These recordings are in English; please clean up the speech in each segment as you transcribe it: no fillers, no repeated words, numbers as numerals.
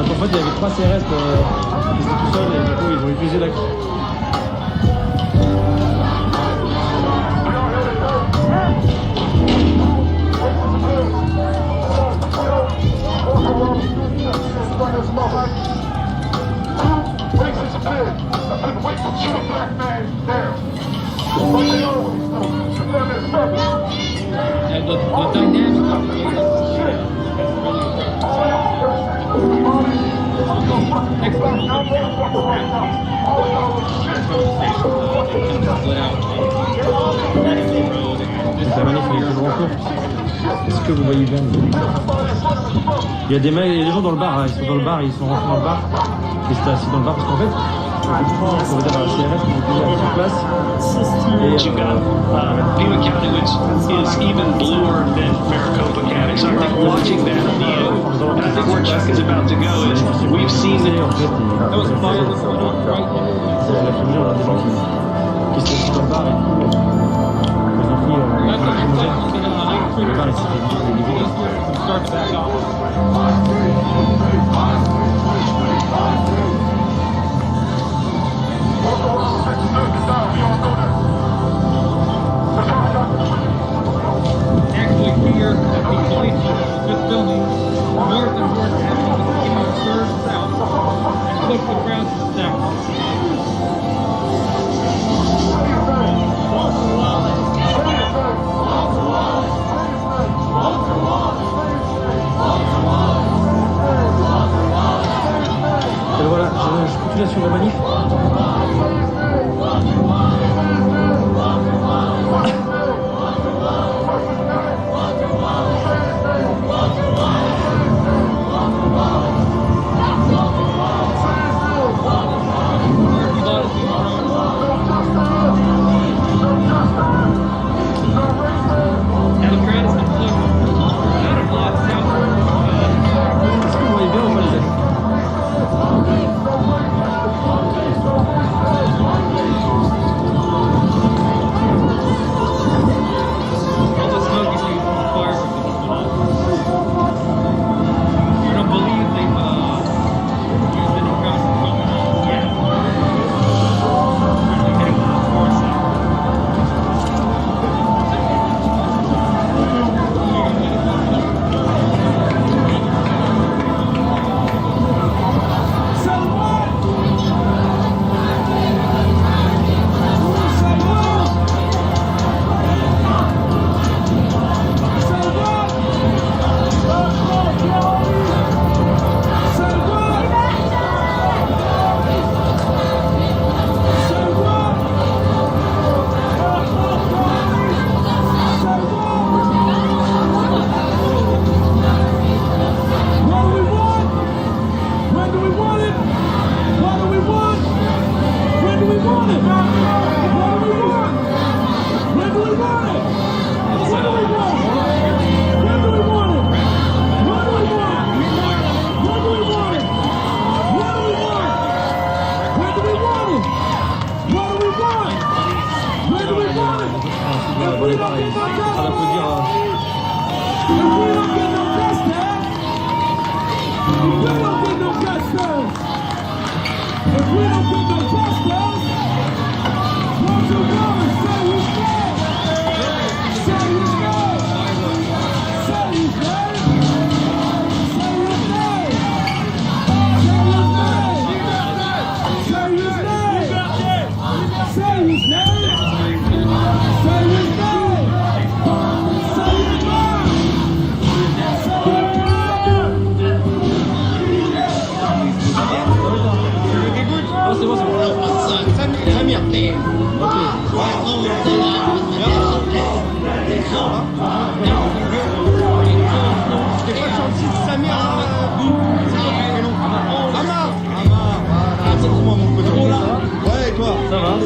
En fait, il y avait 3 CRS qui étaient tout seuls et du coup, ils ont épuisé la queue. La manif est toujours en cours. Est-ce que vous voyez bien? Il y a des gens dans le bar, hein. Ils sont dans le bar, ils sont rentrés dans le bar. Ils étaient assis dans le bar parce qu'en fait, on va dire à la CRS qu'ils étaient sur place. But you've got Pima County, which is even bluer than Maricopa County. So I think watching that at the end, and I think where Chuck is about to go is we've seen that. That was fire that's going on right now. Qui étaient assis dans le bar et ils ont pris le bar et c'était livré. Actually, here at the point of this building, North and North Avenue is beginning to serve south and push the crowd to the south. Et voilà, je continue sur la manif. Est-ce que vous voyez bien ou pas les amis?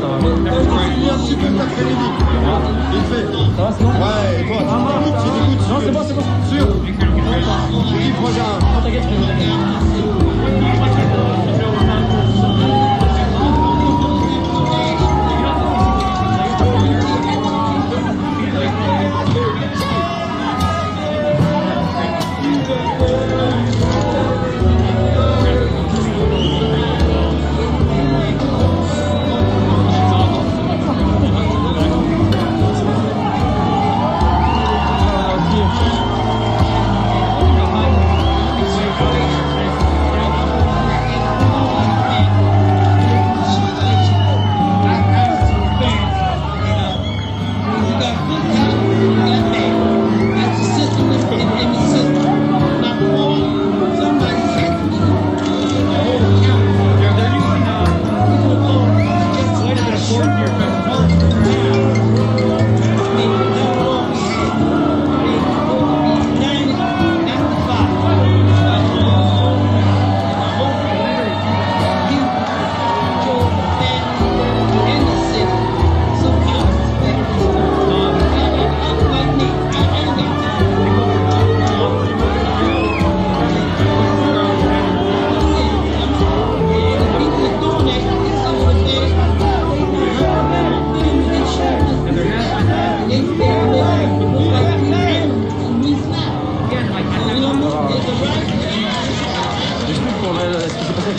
ça va. Tu peux l'après-midi. Vite fait. Ça va, c'est bon? Ouais, et toi, tu t'écoutes, tu t'écoutes. Non, c'est bon, c'est bon. Sûr. Jeudi prochain. Non, t'inquiète,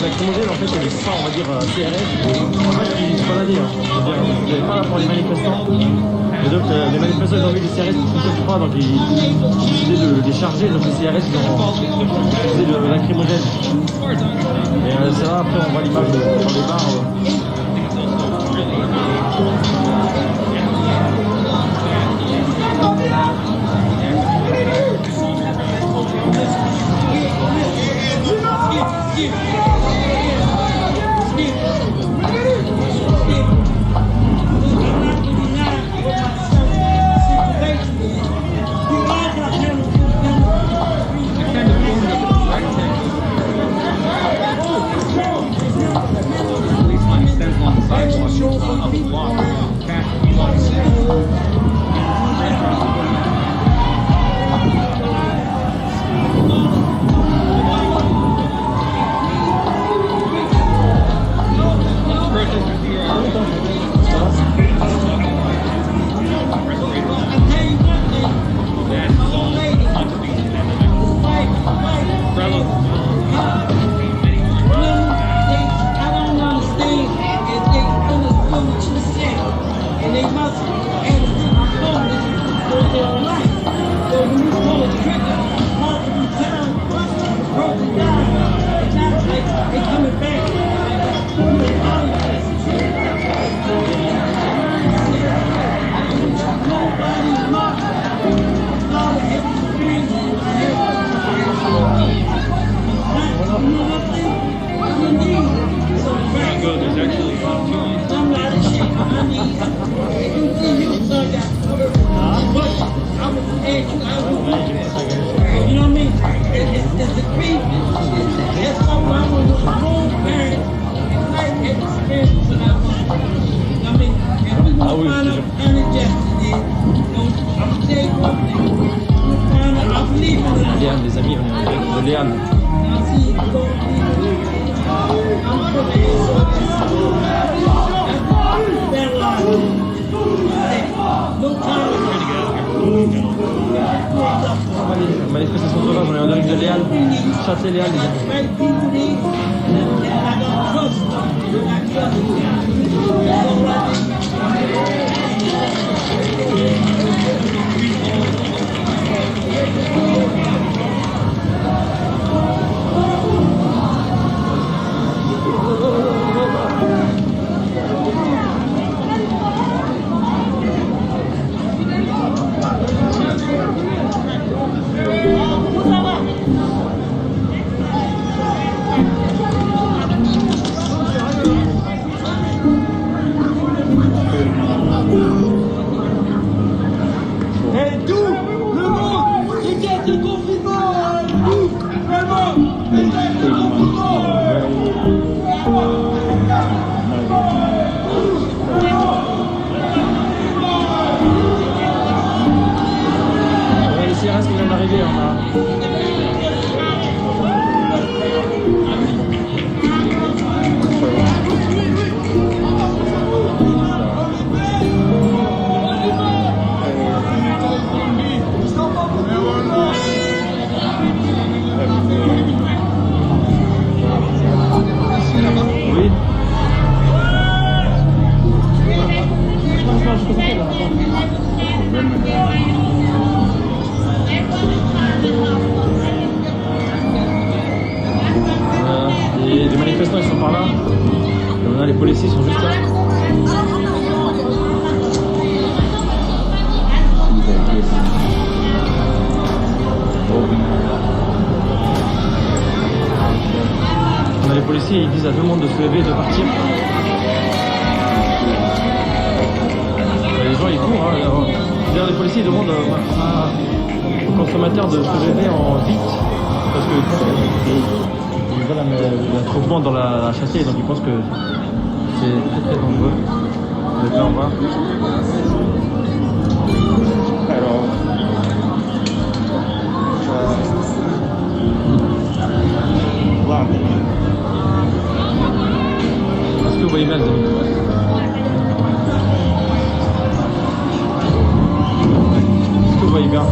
lacrymogène, en fait, il y avait pas, on va dire, CRS. Moi, je suis pas l'année, hein. Je n'avais pas là pour les manifestants. Et donc, les manifestants, ils ont vu les CRS qui fonctionnent pas, donc ils décidaient de les charger. Donc, les CRS, ils ont utilisé de lacrymogène. Et c'est là, après, on voit l'image dans les bars. Léane, les amis, on est en direct de Léane. Manifestation sauvage, on est en direct de Léane. Châtelet Léane, les amis. Les manifestants, ils sont par là. Et on a les policiers, ils sont juste là. On a les policiers, ils disent à tout le monde de se lever et de partir. Les gens, ils courent. Hein. D'ailleurs, les policiers ils demandent aux consommateurs de se lever en vite. Parce que ils veulent un attroupement dans la châssis, donc ils pensent que c'est très très dangereux. Donc là, on va. Alors. Est-ce que vous voyez bien les amis? Est-ce que vous voyez bien?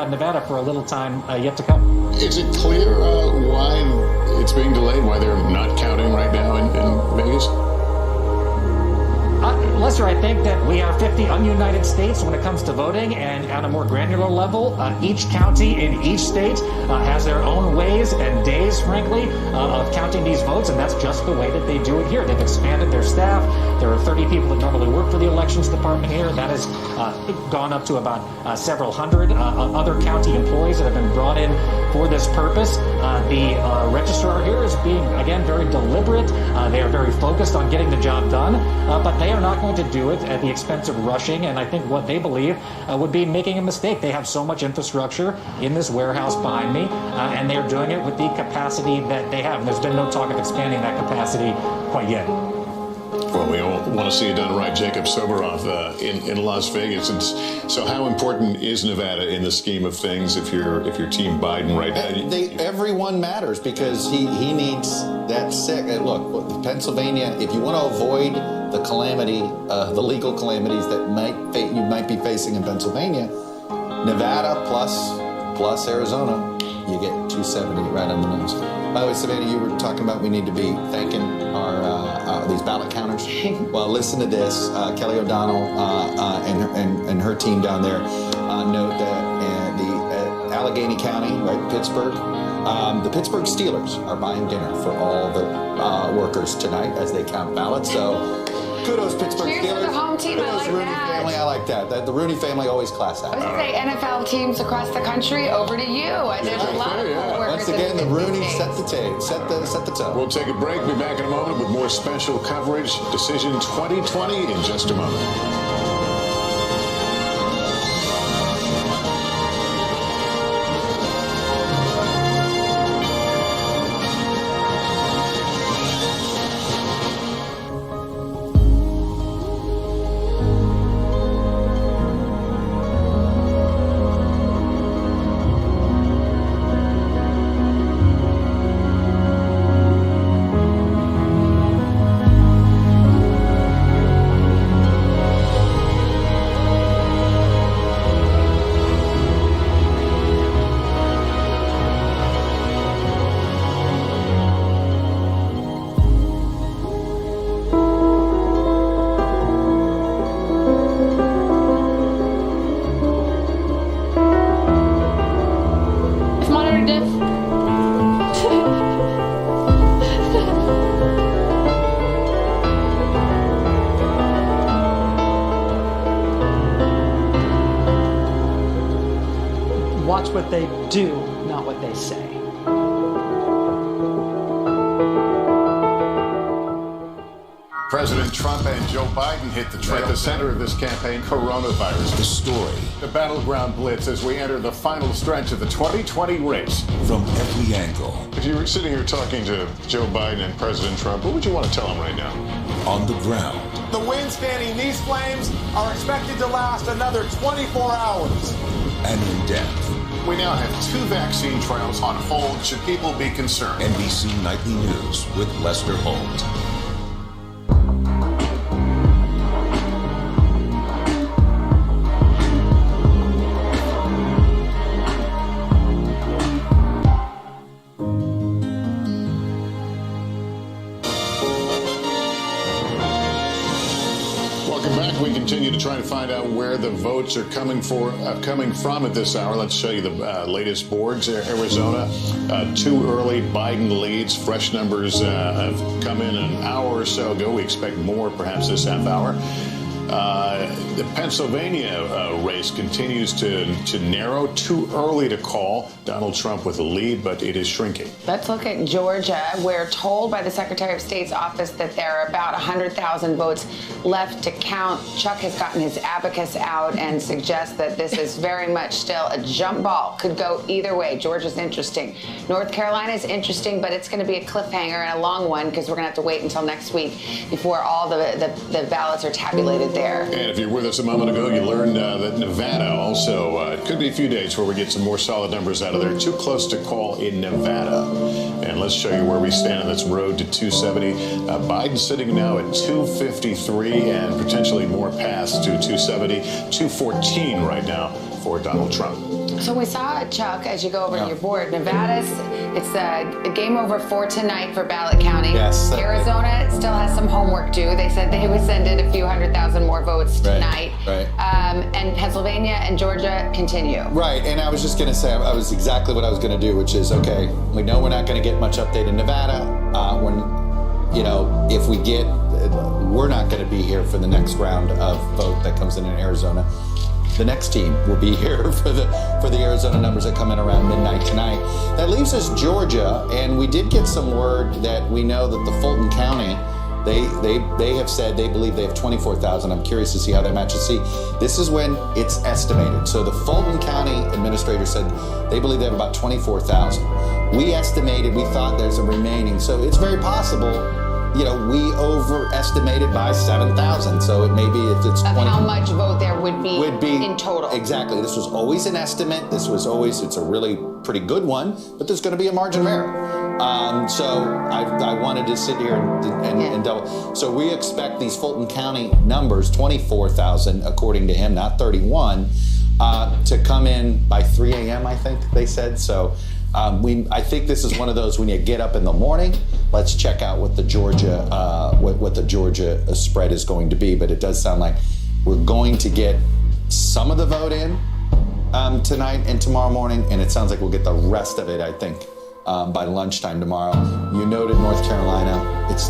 Nevada for a little time yet to come. Is it clear why it's being delayed, why they're not counting right now in Vegas? Lester, I think that we have 50 ununited states when it comes to voting, and on a more granular level, each county in each state has their own ways and days, frankly, of counting these votes, and that's just the way that they do it here. They've expanded their staff. There are 30 people that normally work for the elections department here. That has gone up to about several hundred other county employees that have been brought in for this purpose. The registrar here being, again, very deliberate. They are very focused on getting the job done, but they are not going to do it at the expense of rushing, and I think what they believe would be making a mistake. They have so much infrastructure in this warehouse behind me, and they're doing it with the capacity that they have. And there's been no talk of expanding that capacity quite yet. Well, we all want to see it done right. Jacob Soboroff in Las Vegas. And so how important is Nevada in the scheme of things if you're Team Biden right now? Everyone matters because he needs that sick. Look, Pennsylvania, if you want to avoid the calamity, the legal calamities that you might be facing in Pennsylvania, Nevada plus Arizona, you get 270 right on the nose. By the way, Savannah, you were talking about we need to be thanking our these ballot counters. Well, listen to this. Kelly O'Donnell and her team down there note that the Allegheny County, right, Pittsburgh, the Pittsburgh Steelers are buying dinner for all the workers tonight as they count ballots. So kudos, Pittsburgh Steelers. Cheers to the home team. Kudos, I like Rooney that. family. I like that. The Rooney family always class act. I was going to say, NFL teams across the country, over to you. There's a lot of workers. Once again, the Rooney set the tone. We'll take a break. Be back in a moment with more special coverage. Decision 2020 in just a moment. Watch what they do, not what they say. President Trump and Joe Biden hit the trail. At the center of this campaign, coronavirus. The story. The battleground blitz as we enter the final stretch of the 2020 race. From every angle. If you were sitting here talking to Joe Biden and President Trump, what would you want to tell them right now? On the ground. The wind spanning these flames are expected to last another 24 hours. And in depth. We now have 2 vaccine trials on hold. Should people be concerned? NBC Nightly News with Lester Holt. We continue to try to find out where the votes are coming from at this hour. Let's show you the latest boards. Arizona, 2 early Biden leads. Fresh numbers have come in an hour or so ago. We expect more perhaps this half hour. The Pennsylvania race continues to narrow. Too early to call. Donald Trump with a lead, but it is shrinking. Let's look at Georgia. We're told by the Secretary of State's office that there are about 100,000 votes left to count. Chuck has gotten his abacus out and suggests that this is very much still a jump ball. Could go either way. Georgia's interesting. North Carolina is interesting, but it's going to be a cliffhanger and a long one because we're going to have to wait until next week before all the ballots are tabulated there. And if you're with us a moment ago, you learned that Nevada also, it could be a few days where we get some more solid numbers out of there. Too close to call in Nevada. And let's show you where we stand on this road to 270. Biden sitting now at 253 and potentially more past to 270. 214 right now for Donald Trump. So we saw, Chuck, as you go over to your board, Nevada's, it's a game over for tonight for ballot counting. Yes. Arizona still has some homework due. They said they would send in a few 100,000 more votes tonight. Right. And Pennsylvania and Georgia continue. Right, and I was just going to say, I was exactly what I was going to do, which is, okay, we know we're not going to get much update in Nevada. If we get, we're not going to be here for the next round of vote that comes in Arizona. the next team will be here for the Arizona numbers that come in around midnight tonight. That leaves us Georgia, and we did get some word that we know that the Fulton County, they have said they believe they have 24,000. I'm curious to see how that matches. See, this is when it's estimated. So the Fulton County administrator said they believe they have about 24,000. We estimated, we thought there's a remaining. So it's very possible, we overestimated by 7,000. So it may be if it's of 20. How much vote there would be in total. Exactly. This was always an estimate. It's a really pretty good one, but there's going to be a margin of error. So I wanted to sit here and double. So we expect these Fulton County numbers, 24,000, according to him, not 31, to come in by 3 a.m., I think they said. So I think this is one of those when you get up in the morning, let's check out what the Georgia what the Georgia spread is going to be. But it does sound like we're going to get some of the vote in tonight and tomorrow morning, and it sounds like we'll get the rest of it, I think, by lunchtime tomorrow. You noted North Carolina. It's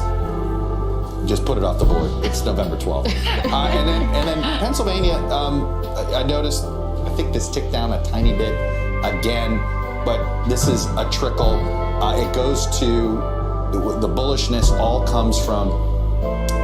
just put it off the board. It's November 12th. and then Pennsylvania, I noticed, I think this ticked down a tiny bit again, but this is a trickle. It goes to, the bullishness all comes from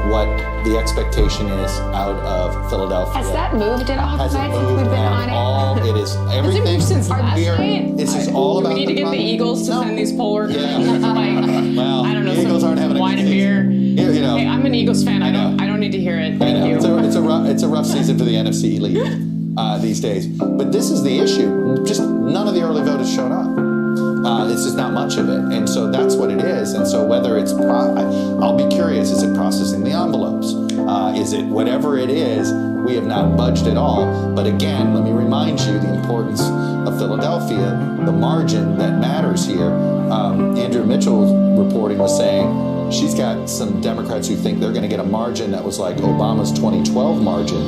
what the expectation is out of Philadelphia. Has that moved at all tonight since we've been on it? It is everything. Has it moved since last night? This is all about. Do we need to get the Eagles to send these poll workers? Yeah. Well, I don't know. The Eagles aren't having a wine good and beer. season. Hey, I'm an Eagles fan. I don't need to hear it. Thank you. It's a rough season for the NFC league these days. But this is the issue. Just none of the early vote has shown up. It's just not much of it, and so that's what it is. And so whether it's, I'll be curious, is it processing the envelopes? Is it whatever it is? We have not budged at all. But again, let me remind you the importance of Philadelphia, the margin that matters here. Andrew Mitchell's reporting was saying she's got some Democrats who think they're going to get a margin that was like Obama's 2012 margin,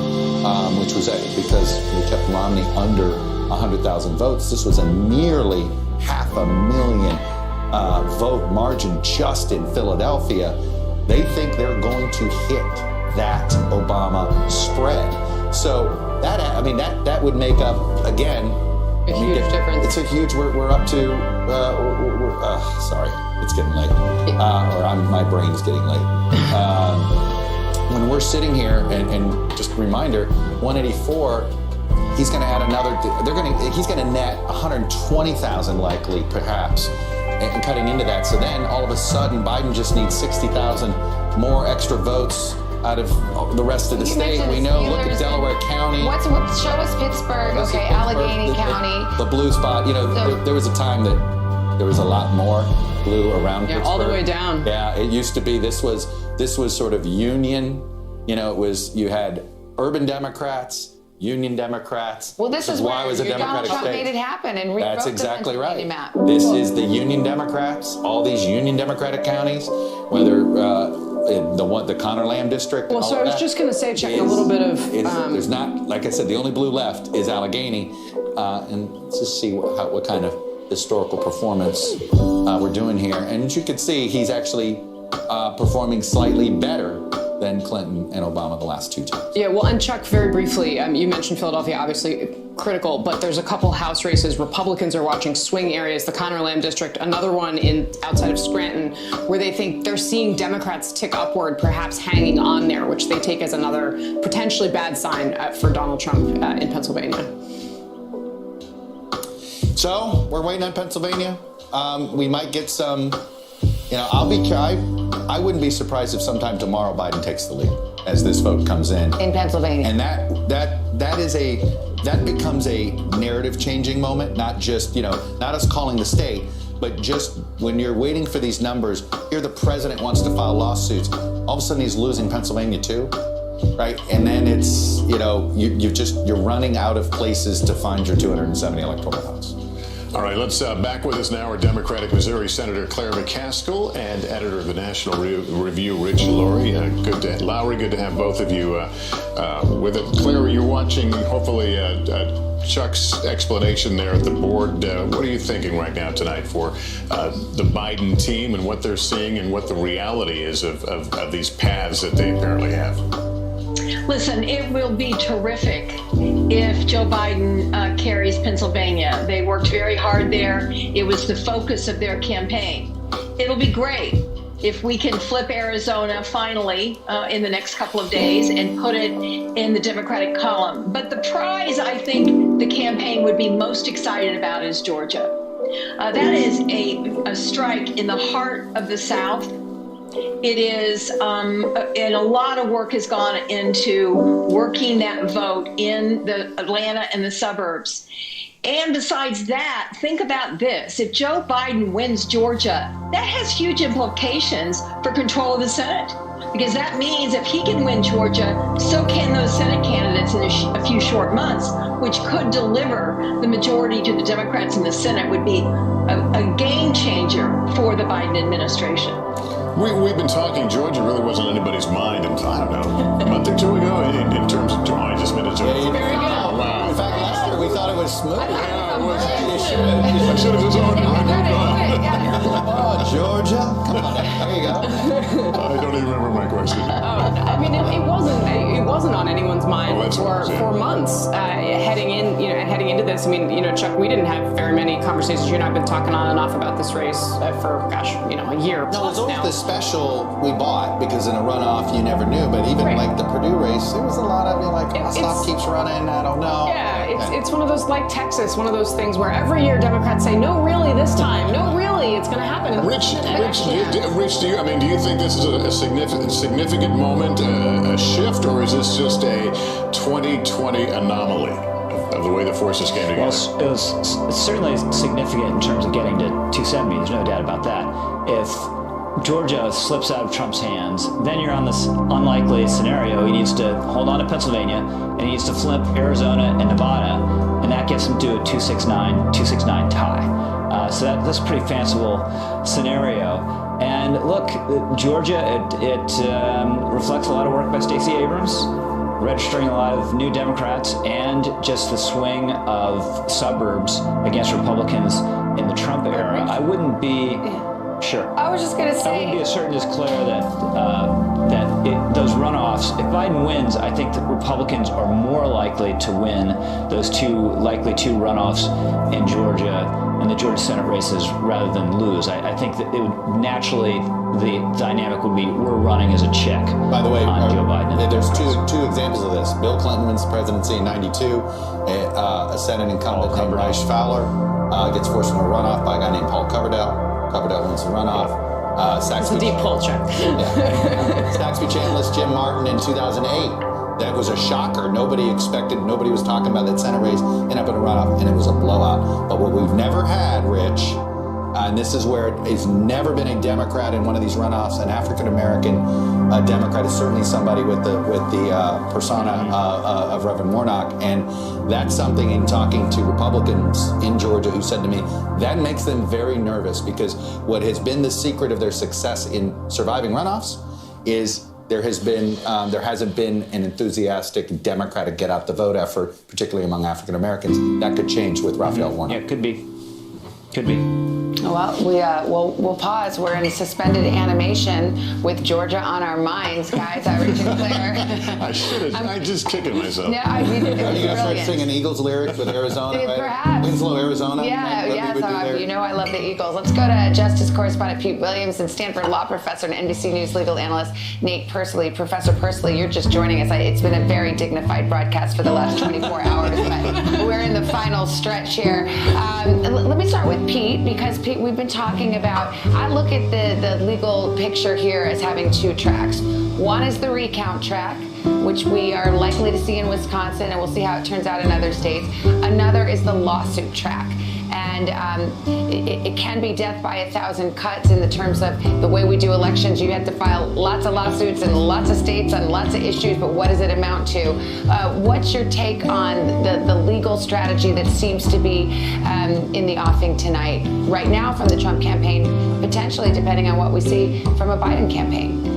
which was because we kept Romney under 100,000 votes. This was a nearly 500,000 vote margin just in Philadelphia. They think they're going to hit that Obama spread. So that would make up again a huge difference. It's a huge. We're up to. Sorry, it's getting late. My brain is getting late. When we're sitting here, and just a reminder, 184. He's going to add another. He's going to net 120,000 likely, perhaps, and cutting into that. So then, all of a sudden, Biden just needs 60,000 more extra votes out of the rest of the state. We know. Look at Delaware County. Show us Pittsburgh. Okay, Allegheny County. The blue spot. There was a time that there was a lot more blue around Pittsburgh. All the way down. Yeah, it used to be. This was sort of union. You had urban Democrats. Union Democrats. Well, this is why it was a Democratic Donald Trump state. made it happen and rewrote That's exactly the right. map. This is the Union Democrats. All these Union Democratic counties, whether the Connor Lamb district. Well, so I was just going to say, checking a little bit of. There's not, like I said, the only blue left is Allegheny, and let's just see what kind of historical performance we're doing here. And as you can see, he's actually performing slightly better than Clinton and Obama the last two times. Yeah, well, and Chuck, very briefly, you mentioned Philadelphia, obviously critical, but there's a couple House races. Republicans are watching swing areas, the Connor Lamb district, another one outside of Scranton, where they think they're seeing Democrats tick upward, perhaps hanging on there, which they take as another potentially bad sign for Donald Trump in Pennsylvania. So we're waiting on Pennsylvania. We might get some. I wouldn't be surprised if sometime tomorrow Biden takes the lead as this vote comes in Pennsylvania, and that becomes a narrative changing moment. Not just not us calling the state, but just when you're waiting for these numbers. Here, the president wants to file lawsuits. All of a sudden, he's losing Pennsylvania too, right? And then it's you're running out of places to find your 270 electoral votes. All right, let's back with us now are Democratic Missouri Senator Claire McCaskill and editor of the National Review, Rich Lowry. Good to have both of you with it. Claire, you're watching, hopefully, Chuck's explanation there at the board. What are you thinking right now tonight for the Biden team and what they're seeing and what the reality is of these paths that they apparently have? Listen, it will be terrific if Joe Biden carries Pennsylvania. They worked very hard there. It was the focus of their campaign. It'll be great if we can flip Arizona finally in the next couple of days and put it in the Democratic column. But the prize I think the campaign would be most excited about is Georgia. That is a strike in the heart of the South. It is, and a lot of work has gone into working that vote in the Atlanta and the suburbs. And besides that, think about this. If Joe Biden wins Georgia, that has huge implications for control of the Senate. Because that means if he can win Georgia, so can those Senate candidates in a few short months, which could deliver the majority to the Democrats in the Senate, would be a game changer for the Biden administration. We've been talking. Georgia really wasn't on anybody's mind until, I don't know, a month or two ago in terms of, I just made a joke. There you go. Oh, wow. In fact, last year we thought it was smooth. Yeah, it was. You should I should have just owned it. Oh, Georgia. Come on. There you go. I don't even remember my question. I mean, it wasn't on anyone's mind for months heading into this. I mean, Chuck, we didn't have very many conversations. You and I have been talking on and off about this race for, a year No, plus it's always now. the special we bought because in a runoff you never knew. But even like the Purdue race, there was a lot of Ossoff keeps running. I don't know. Yeah, it's one of those, like Texas, one of those things where every year Democrats say, no, really, this time, no, really, it's going to happen. And Rich, do you think this is a significant moment, a shift, or is this just a 2020 anomaly of the way the forces came together? Well, it was certainly significant in terms of getting to 270. There's no doubt about that. If Georgia slips out of Trump's hands, then you're on this unlikely scenario. He needs to hold on to Pennsylvania, and he needs to flip Arizona and Nevada, and that gets him to a 269 tie. So that's a pretty fanciful scenario. And look, Georgia, it reflects a lot of work by Stacey Abrams, registering a lot of new Democrats, and just the swing of suburbs against Republicans in the Trump era. I wouldn't be sure. I was just going to say, I wouldn't be as certain as Claire that those runoffs, if Biden wins, I think that Republicans are more likely to win those two runoffs in Georgia and the Georgia Senate races rather than lose. I think that it would naturally, the dynamic would be we're running as a check. By the way, on Joe Biden. There's two examples of this. Bill Clinton wins the presidency in '92. A Senate incumbent named Rice Fowler gets forced into a runoff by a guy named Paul Coverdell. Coverdell wins the runoff. It's a deep pull, Chuck. Saxby Chambliss, Jim Martin in 2008. That was a shocker. Nobody expected, nobody was talking about that Senate race, ended up in a runoff, and it was a blowout. But what we've never had, Rich, and this is where it's never been a Democrat in one of these runoffs, an African-American Democrat is certainly somebody with the persona of Reverend Warnock. And that's something, in talking to Republicans in Georgia who said to me, that makes them very nervous, because what has been the secret of their success in surviving runoffs is there hasn't been an enthusiastic Democratic get out the vote effort, particularly among African Americans. That could change with Raphael Warnock. Yeah, could be. Well, we'll pause. We're in suspended animation with Georgia on our minds, guys. I would declare. I should have. I'm just kicking myself. No, you did. It Are was you going to start brilliant. singing Eagles lyrics with Arizona? Right? Perhaps. Winslow, Arizona? You know I love the Eagles. Let's go to Justice Correspondent Pete Williams and Stanford Law Professor and NBC News legal analyst Nate Persley. Professor Persley, you're just joining us. It's been a very dignified broadcast for the last 24 hours, but we're in the final stretch here. Let me start with Pete, because Pete, we've been talking about, I look at the legal picture here as having two tracks. One is the recount track, which we are likely to see in Wisconsin, and we'll see how it turns out in other states. Another is the lawsuit track. And it can be death by 1,000 cuts in the terms of the way we do elections. You have to file lots of lawsuits in lots of states on lots of issues, but what does it amount to? What's your take on the legal strategy that seems to be in the offing tonight, right now from the Trump campaign, potentially depending on what we see from a Biden campaign?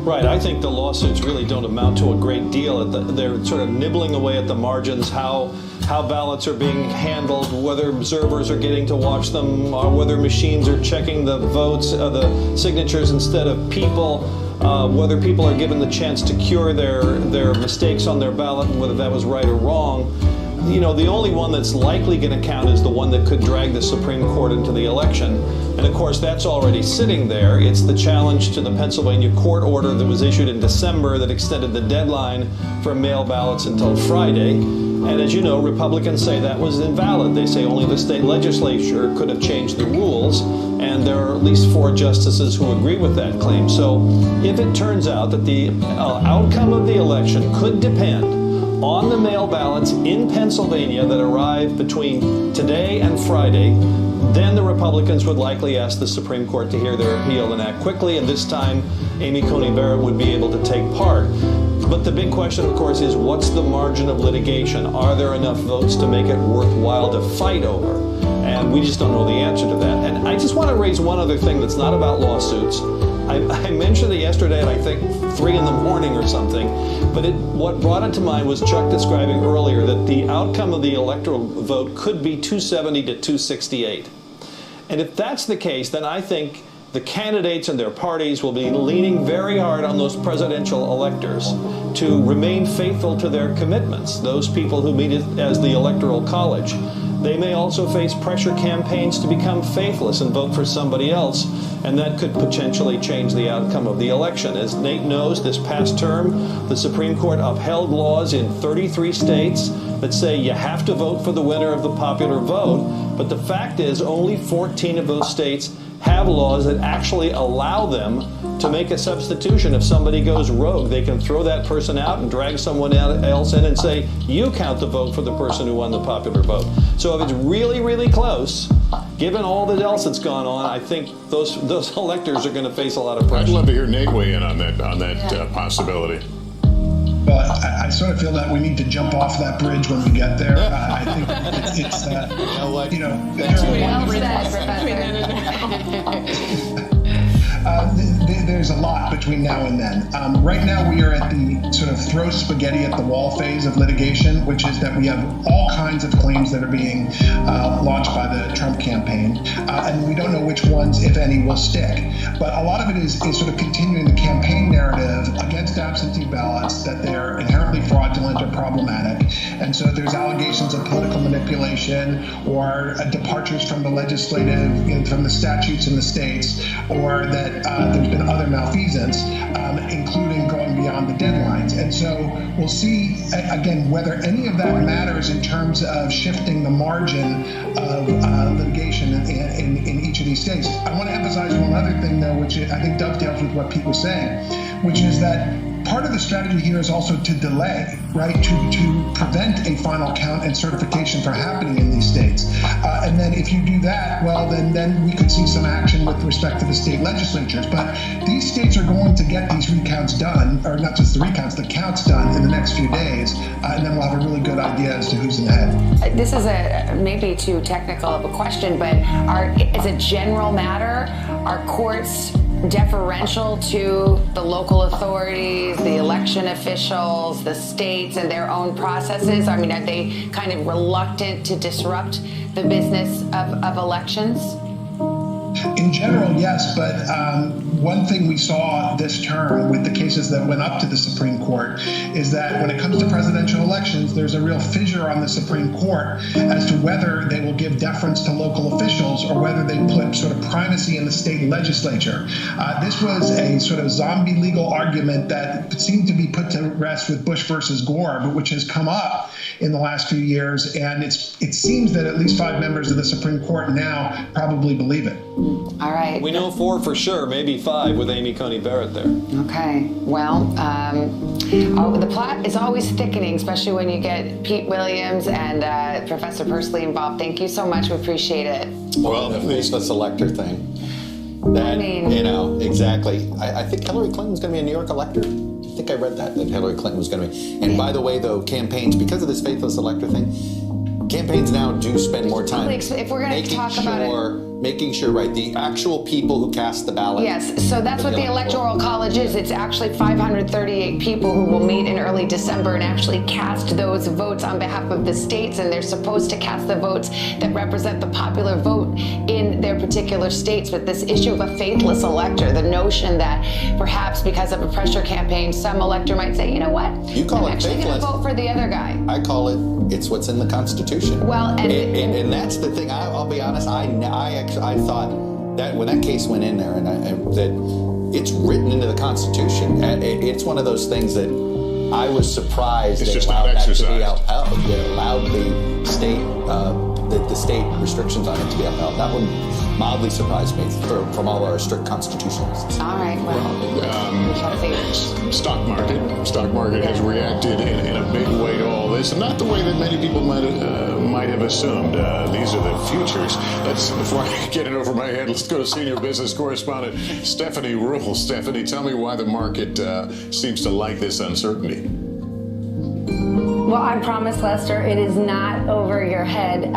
Right. I think the lawsuits really don't amount to a great deal. They're sort of nibbling away at the margins, how ballots are being handled, whether observers are getting to watch them, or whether machines are checking the votes, the signatures instead of people, whether people are given the chance to cure their mistakes on their ballot, and whether that was right or wrong. the only one that's likely going to count is the one that could drag the Supreme Court into the election. And of course, that's already sitting there. It's the challenge to the Pennsylvania court order that was issued in December that extended the deadline for mail ballots until Friday. And as you know, Republicans say that was invalid. They say only the state legislature could have changed the rules, and there are at least 4 justices who agree with that claim. So if it turns out that the outcome of the election could depend on the mail ballots in Pennsylvania that arrive between today and Friday, then the Republicans would likely ask the Supreme Court to hear their appeal and act quickly, and this time Amy Coney Barrett would be able to take part. But the big question, of course, is what's the margin of litigation? Are there enough votes to make it worthwhile to fight over? And we just don't know the answer to that. And I just want to raise one other thing that's not about lawsuits. I mentioned it yesterday at I think 3 in the morning or something, but what brought it to mind was Chuck describing earlier that the outcome of the electoral vote could be 270 to 268. And if that's the case, then I think the candidates and their parties will be leaning very hard on those presidential electors to remain faithful to their commitments, those people who meet as the Electoral College. They may also face pressure campaigns to become faithless and vote for somebody else, and that could potentially change the outcome of the election. As Nate knows, this past term, the Supreme Court upheld laws in 33 states that say you have to vote for the winner of the popular vote, but the fact is only 14 of those states have laws that actually allow them to make a substitution. If somebody goes rogue, they can throw that person out and drag someone else in and say, you count the vote for the person who won the popular vote. So if it's really, really close, given all that else that's gone on, I think those electors are going to face a lot of pressure. I'd love to hear Nate weigh in on that possibility. Well, I sort of feel that we need to jump off that bridge when we get there. I think it's there's a lot between now and then. Right now we are at the sort of throw spaghetti at the wall phase of litigation, which is that we have all kinds of claims that are being launched by the Trump campaign, and we don't know which ones, if any, will stick. But a lot of it is sort of continuing the campaign narrative against absentee ballots, that they're inherently fraudulent or problematic. And so there's allegations of political manipulation or departures from the legislative, from the statutes in the states, or that there's been other malfeasance, including going beyond the deadlines. And so we'll see, again, whether any of that matters in terms of shifting the margin of litigation in each of these states. I want to emphasize one other thing, though, which I think dovetails with what Pete was saying, which is that part of the strategy here is also to delay, right, to prevent a final count and certification from happening in these states. And then if you do that, well, then we could see some action with respect to the state legislatures. But these states are going to get these recounts done, or not just the recounts, the counts done in the next few days, and then we'll have a really good idea as to who's in the head. This is maybe too technical of a question, but as a general matter, are courts deferential to the local authorities, the election officials, the states, and their own processes? I mean, are they kind of reluctant to disrupt the business of elections? In general, yes, but one thing we saw this term with the cases that went up to the Supreme Court is that when it comes to presidential elections, there's a real fissure on the Supreme Court as to whether they will give deference to local officials or whether they put sort of primacy in the state legislature. This was a sort of zombie legal argument that seemed to be put to rest with Bush versus Gore, but which has come up in the last few years, and it seems that at least 5 members of the Supreme Court now probably believe it. All right. We know 4 for sure, maybe 5 with Amy Coney Barrett there. Okay. Well, the plot is always thickening, especially when you get Pete Williams and Professor Pursley involved. Thank you so much. We appreciate it. Well, the faceless elector thing. That, exactly. I think Hillary Clinton's going to be a New York elector. I think I read that Hillary Clinton was going to be. And by the way, though, campaigns, because of this faithless elector thing, campaigns now do spend more time if we're going to talk about it. making sure, right, the actual people who cast the ballot. Yes, so that's what the Electoral College is. It's actually 538 people who will meet in early December and actually cast those votes on behalf of the states, and they're supposed to cast the votes that represent the popular vote in their particular states. But this issue of a faithless elector, the notion that perhaps because of a pressure campaign, some elector might say, you know what, you call I'm actually going to vote for the other guy. I call it's what's in the Constitution. Well, and that's the thing. I'll be honest. I thought that when that case went in there, and that it's written into the Constitution. It's one of those things that I was surprised it's they just allowed not that exercised. to be upheld. They allowed the state the state restrictions on it to be upheld. That one mildly surprised me from all our strict constitutionalists. All right, well, stock market has reacted in a big way to all this, and not the way that many people might have assumed. These are the futures. Before I get it over my head, let's go to senior business correspondent Stephanie Ruhle. Stephanie, tell me why the market seems to like this uncertainty. Well, I promise, Lester, it is not over your head.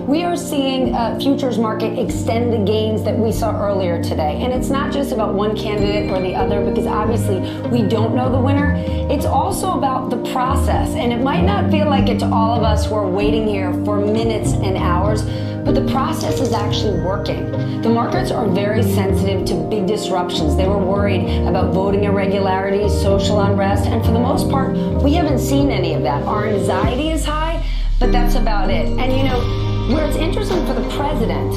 We are seeing futures market extend the gains that we saw earlier today. And it's not just about one candidate or the other, because obviously we don't know the winner. It's also about the process. And it might not feel like it to all of us who are waiting here for minutes and hours, but the process is actually working. The markets are very sensitive to big disruptions. They were worried about voting irregularities, social unrest, and for the most part, we haven't seen any of that. Our anxiety is high, but that's about it. And you know, where it's interesting for the President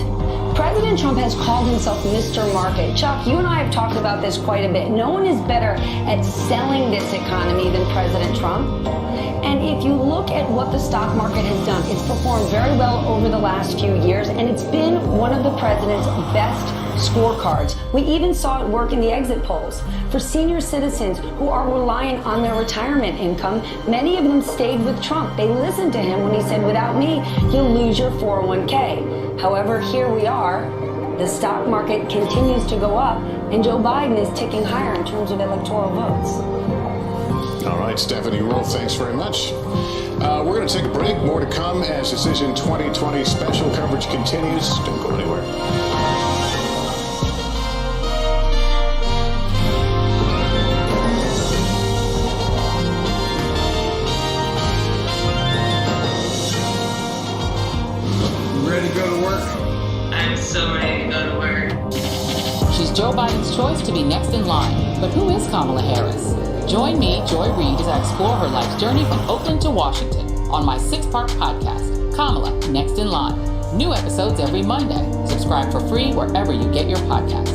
Trump has called himself Mr. Market. Chuck, you and I have talked about this quite a bit. No one is better at selling this economy than President Trump. And if you look at what the stock market has done, it's performed very well over the last few years, and it's been one of the president's best scorecards. We even saw it work in the exit polls. For senior citizens who are reliant on their retirement income, many of them stayed with Trump. They listened to him when he said, without me, you'll lose your 401k. However, here we are. The stock market continues to go up, and Joe Biden is ticking higher in terms of electoral votes. All right, Stephanie Ruhle, thanks very much. We're going to take a break. More to come as Decision 2020 special coverage continues. Don't go anywhere. Ready to go to work? I'm so ready to go to work. She's Joe Biden's choice to be next in line. But who is Kamala Harris? Join me, Joy Reid, as I explore her life's journey from Oakland to Washington on my 6-part podcast, Kamala, Next in Line. New episodes every Monday. Subscribe for free wherever you get your podcasts.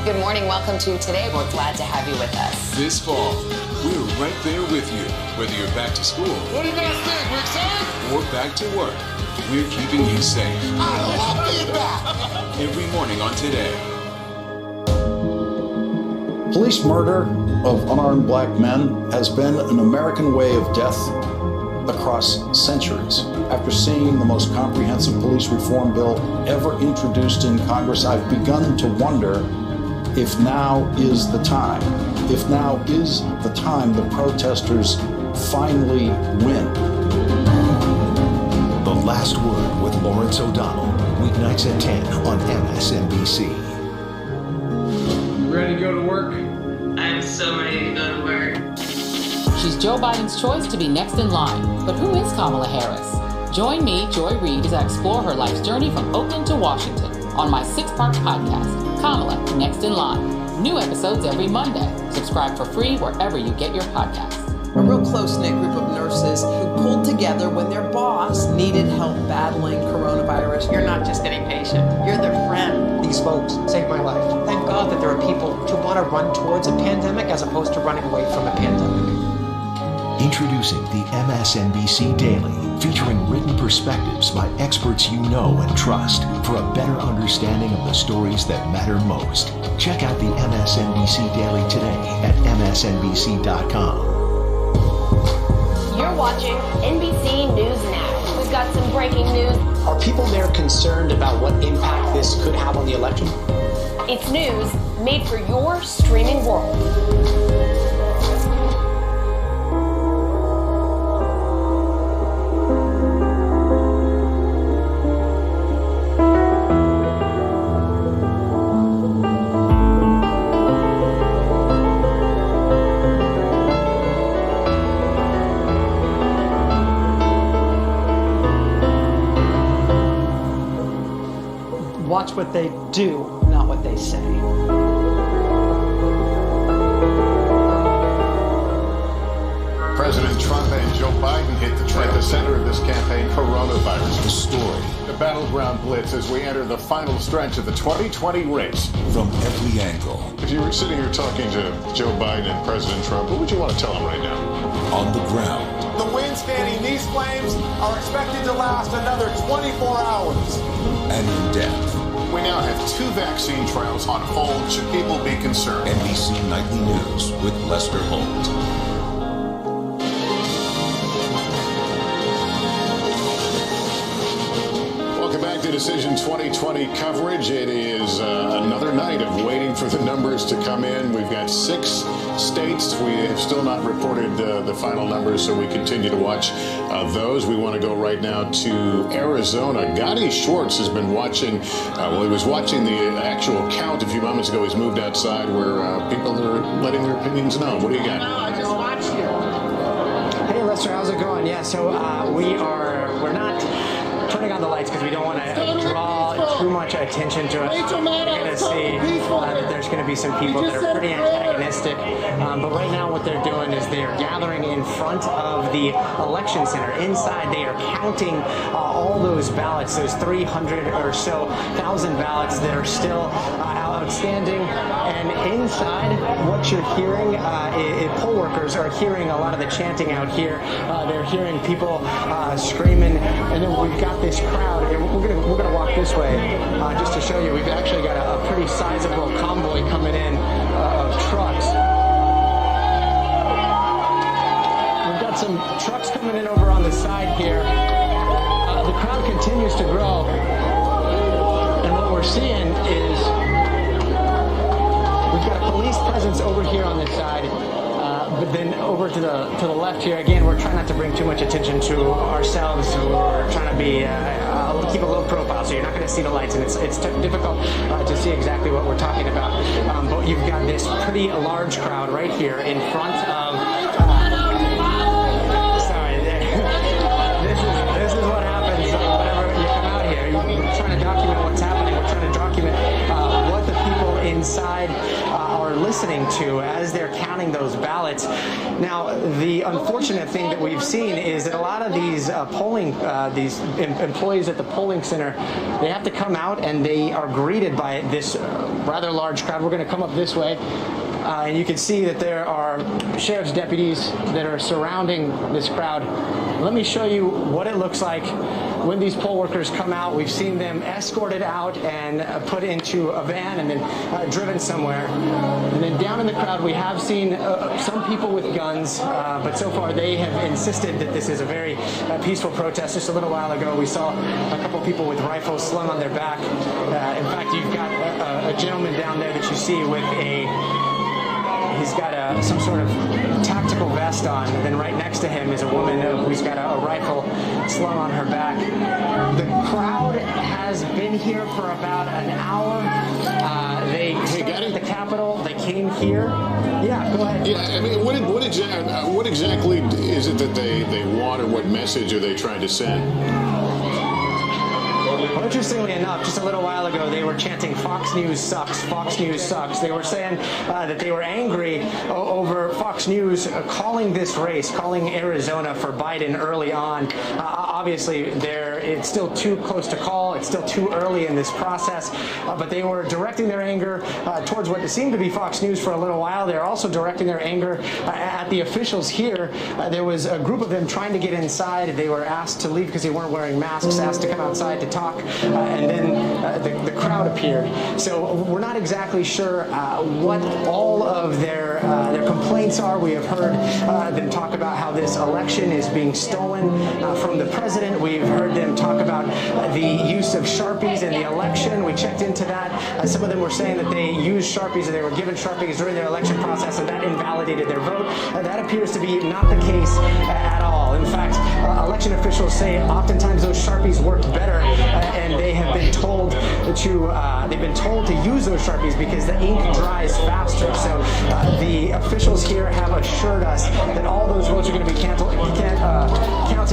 Good morning. Welcome to Today. We're glad to have you with us. This fall, we're right there with you, whether you're back to school. What do you guys think? We're excited? Or back to work. We're keeping you safe. I love being back. Every morning on Today. Police murder of unarmed black men has been an American way of death across centuries. After seeing the most comprehensive police reform bill ever introduced in Congress, I've begun to wonder if now is the time. If now is the time the protesters finally win. The Last Word with Lawrence O'Donnell, weeknights at 10 on MSNBC. Ready to go to work? I'm so ready to go to work. She's Joe Biden's choice to be next in line. But who is Kamala Harris? Join me, Joy Reid, as I explore her life's journey from Oakland to Washington on my 6-part podcast, Kamala, Next in Line. New episodes every Monday. Subscribe for free wherever you get your podcasts. A real close-knit group of nurses who pulled together when their boss needed help battling coronavirus. You're not just any patient, you're their friend. These folks saved my life. Thank God that there are people who want to run towards a pandemic as opposed to running away from a pandemic. Introducing the MSNBC Daily, featuring written perspectives by experts you know and trust for a better understanding of the stories that matter most. Check out the MSNBC Daily today at msnbc.com. You're watching NBC News Now. We've got some breaking news. Are people there concerned about what impact this could have on the election? It's news made for your streaming world. watch what they do, not what they say. President Trump and Joe Biden hit the center of this campaign, coronavirus. The story. The battleground blitz as we enter the final stretch of the 2020 race. From every angle. If you were sitting here talking to Joe Biden and President Trump, what would you want to tell them right now? On the ground. The winds fanning these flames are expected to last another 24 hours. And in depth. We now have 2 vaccine trials on hold. Should people be concerned? NBC Nightly News with Lester Holt. Decision 2020 coverage. It is another night of waiting for the numbers to come in. We've got 6 states. We have still not reported the final numbers, so we continue to watch those. We want to go right now to Arizona. Gotti Schwartz has been watching, he was watching the actual count a few moments ago. He's moved outside where people are letting their opinions known. What do you got? No, I just watched you. Hey, Lester, how's it going? Yeah, so we're not turning on the lights because we don't want to draw too much attention to us. You're going to see that there's going to be some people that are pretty antagonistic. But right now what they're doing is they're gathering in front of the election center. Inside they are counting all those ballots, those 300 or so thousand ballots that are still outstanding. And inside what you're hearing, poll workers are hearing a lot of the chanting out here. They're hearing people screaming, and then we've got this crowd, and we're gonna walk this way just to show you. We've actually got a pretty sizable convoy coming in of trucks. We've got some trucks coming in over on the side here. The crowd continues to grow, and what we're seeing is we've got a police presence over here on this side. But then over to the left here, again, we're trying not to bring too much attention to ourselves. We're trying to be keep a low profile, so you're not going to see the lights, and it's difficult to see exactly what we're talking about. But you've got this pretty large crowd right here in front of. Sorry, this is what happens whenever you come out here. You're trying to document what's happening. We're trying to document what the people inside are listening to as they're counting those ballots. Now, the unfortunate thing that we've seen is that a lot of these these employees at the polling center, they have to come out and they are greeted by this rather large crowd. We're going to come up this way. And you can see that there are sheriff's deputies that are surrounding this crowd. Let me show you what it looks like when these poll workers come out. We've seen them escorted out and put into a van and then driven somewhere. And then down in the crowd, we have seen some people with guns, but so far they have insisted that this is a very peaceful protest. Just a little while ago, we saw a couple people with rifles slung on their back. In fact, you've got a gentleman down there that you see with he's got some sort of tactical vest on, and then right next to him is a woman who's got a rifle slung on her back. The crowd has been here for about an hour. They started at the Capitol. They came here. Yeah, go ahead. Yeah, I mean, what exactly is it that they want, or what message are they trying to send? Well, interestingly enough, just a little while ago, they were chanting Fox News sucks, Fox News sucks. They were saying that they were angry over Fox News calling this race, calling Arizona for Biden early on. Obviously, it's still too close to call. It's still too early in this process. But they were directing their anger towards what seemed to be Fox News for a little while. They're also directing their anger at the officials here. There was a group of them trying to get inside. They were asked to leave because they weren't wearing masks, asked to come outside to talk. And then the crowd appeared. So we're not exactly sure what all of their complaints are. We have heard them talk about how this election is being stolen from the president. We've heard them talk about the use of Sharpies in the election. We checked into that. Some of them were saying that they used Sharpies, or they were given Sharpies during their election process, and that invalidated their vote. That appears to be not the case at all. In fact, election officials say oftentimes those Sharpies worked better, and they have been told to use those Sharpies because the ink dries faster. So the officials here have assured us that all those votes are going to be counted.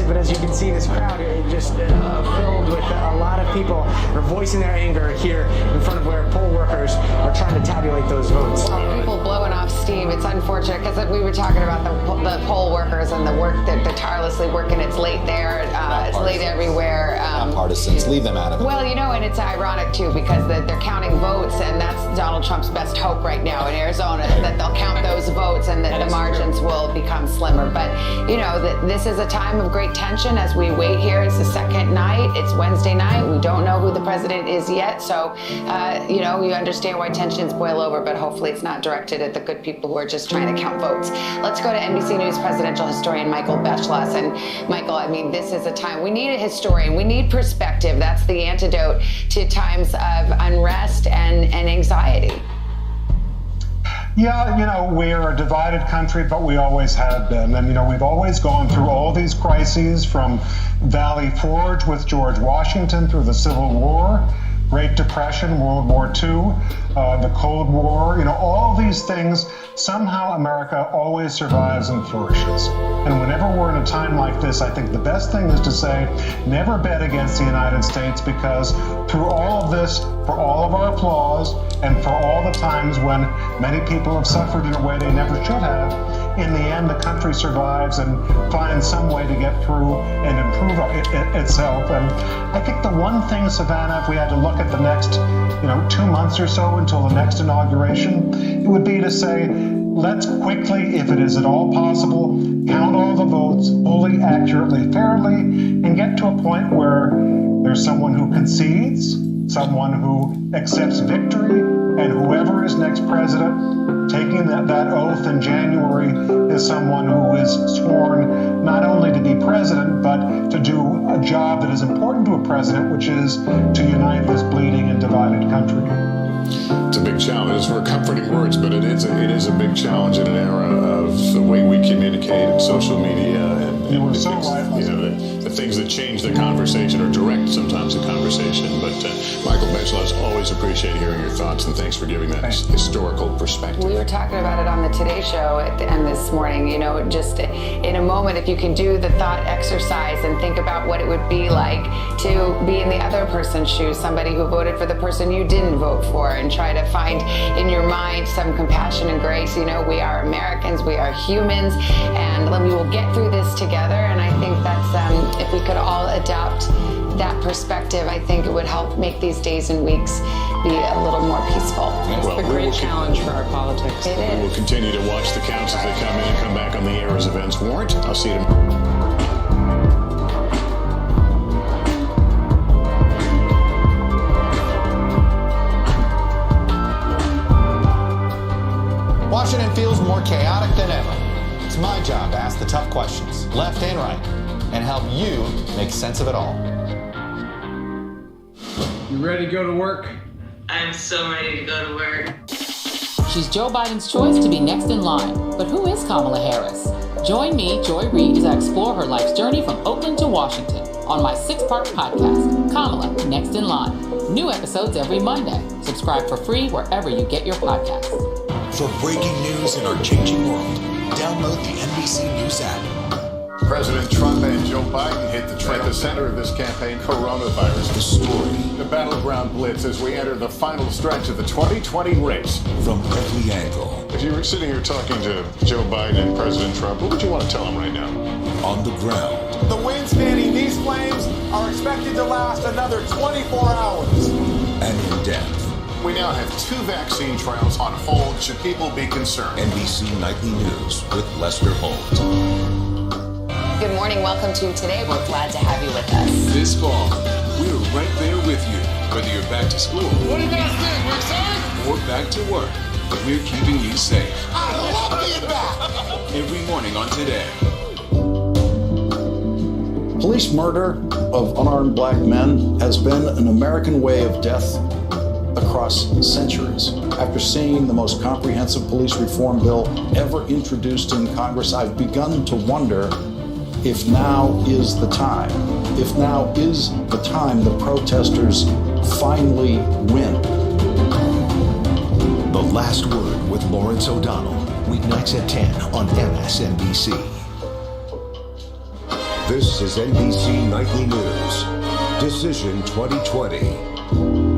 But as you can see, this crowd just filled with a lot of people are voicing their anger here in front of where poll workers are trying to tabulate those votes. People blowing off steam. It's unfortunate because we were talking about the poll workers and the work that they're tirelessly working. It's late there. It's late everywhere. Partisans, leave them out of it. Well, and it's ironic too because they're counting votes, and that's Donald Trump's best hope right now in Arizona, that they'll count those votes and that the margins will become slimmer. But this is a time of great tension as we wait here. It's the second night. It's Wednesday night. We don't know who the president is yet, so you understand why tensions boil over. But hopefully, it's not directed at the good people who are just trying to count votes. Let's go to NBC News presidential historian Michael Beschloss. And Michael, this is a time we need a historian. We need perspective. That's the antidote to times of unrest and anxiety. Yeah, we're a divided country, but we always have been. And, we've always gone through all these crises from Valley Forge with George Washington through the Civil War, Great Depression, World War II, the Cold War, all these things. Somehow America always survives and flourishes. And whenever we're in a time like this, I think the best thing is to say, never bet against the United States, because through all of this, for all of our flaws, and for all the times when many people have suffered in a way they never should have, in the end, the country survives and finds some way to get through and improve itself. And I think the one thing, Savannah, if we had to look at the next, 2 months or so until the next inauguration, it would be to say, let's quickly, if it is at all possible, count all the votes fully, accurately, fairly, and get to a point where there's someone who concedes, someone who accepts victory, and whoever is next president, taking that oath in January, is someone who is sworn not only to be president, but to do a job that is important to a president, which is to unite this bleeding and divided country. It's a big challenge. It's for comforting words, but it is a big challenge in an era of the way we communicate and social media and the things that change the conversation or direct sometimes the conversation. But Michael Beschloss, always appreciate hearing your thoughts, and thanks for giving that historical perspective. We were talking about it on the Today Show at the end this morning. Just in a moment, if you can do the thought exercise and think about what it would be like to be in the other person's shoes, somebody who voted for the person you didn't vote for, and try to find in your mind some compassion and grace. We are Americans, we are humans, and we will get through this together. And I think that's, if we could all adopt that perspective, I think it would help make these days and weeks be a little more peaceful. It's a great challenge for our politics. It is. We'll continue to watch the counts as they come in and come back on the air as events warrant. I'll see you tomorrow. Washington feels more chaotic than ever. It's my job to ask the tough questions, left and right, and help you make sense of it all. You ready to go to work? I'm so ready to go to work. She's Joe Biden's choice to be next in line. But who is Kamala Harris? Join me, Joy Reid, as I explore her life's journey from Oakland to Washington on my 6-part podcast, Kamala, Next in Line. New episodes every Monday. Subscribe for free wherever you get your podcasts. For breaking news in our changing world, download the NBC News app. President Trump and Joe Biden hit the trail. At the center of this campaign, coronavirus. The story. The battleground blitz as we enter the final stretch of the 2020 race. From every angle. If you were sitting here talking to Joe Biden and President Trump, what would you want to tell them right now? On the ground. The winds fanning these flames are expected to last another 24 hours. And in depth. We now have 2 vaccine trials on hold. Should people be concerned? NBC Nightly News with Lester Holt. Good morning. Welcome to Today. We're glad to have you with us. This fall, we're right there with you. Whether you're back to school. What do you guys think? We're excited? Or back to work. We're keeping you safe. I love being back. Every morning on Today. Police murder of unarmed black men has been an American way of death across centuries. After seeing the most comprehensive police reform bill ever introduced in Congress, I've begun to wonder if now is the time. If now is the time the protesters finally win. The Last Word with Lawrence O'Donnell, weeknights at 10 on MSNBC. This is NBC Nightly News, Decision 2020.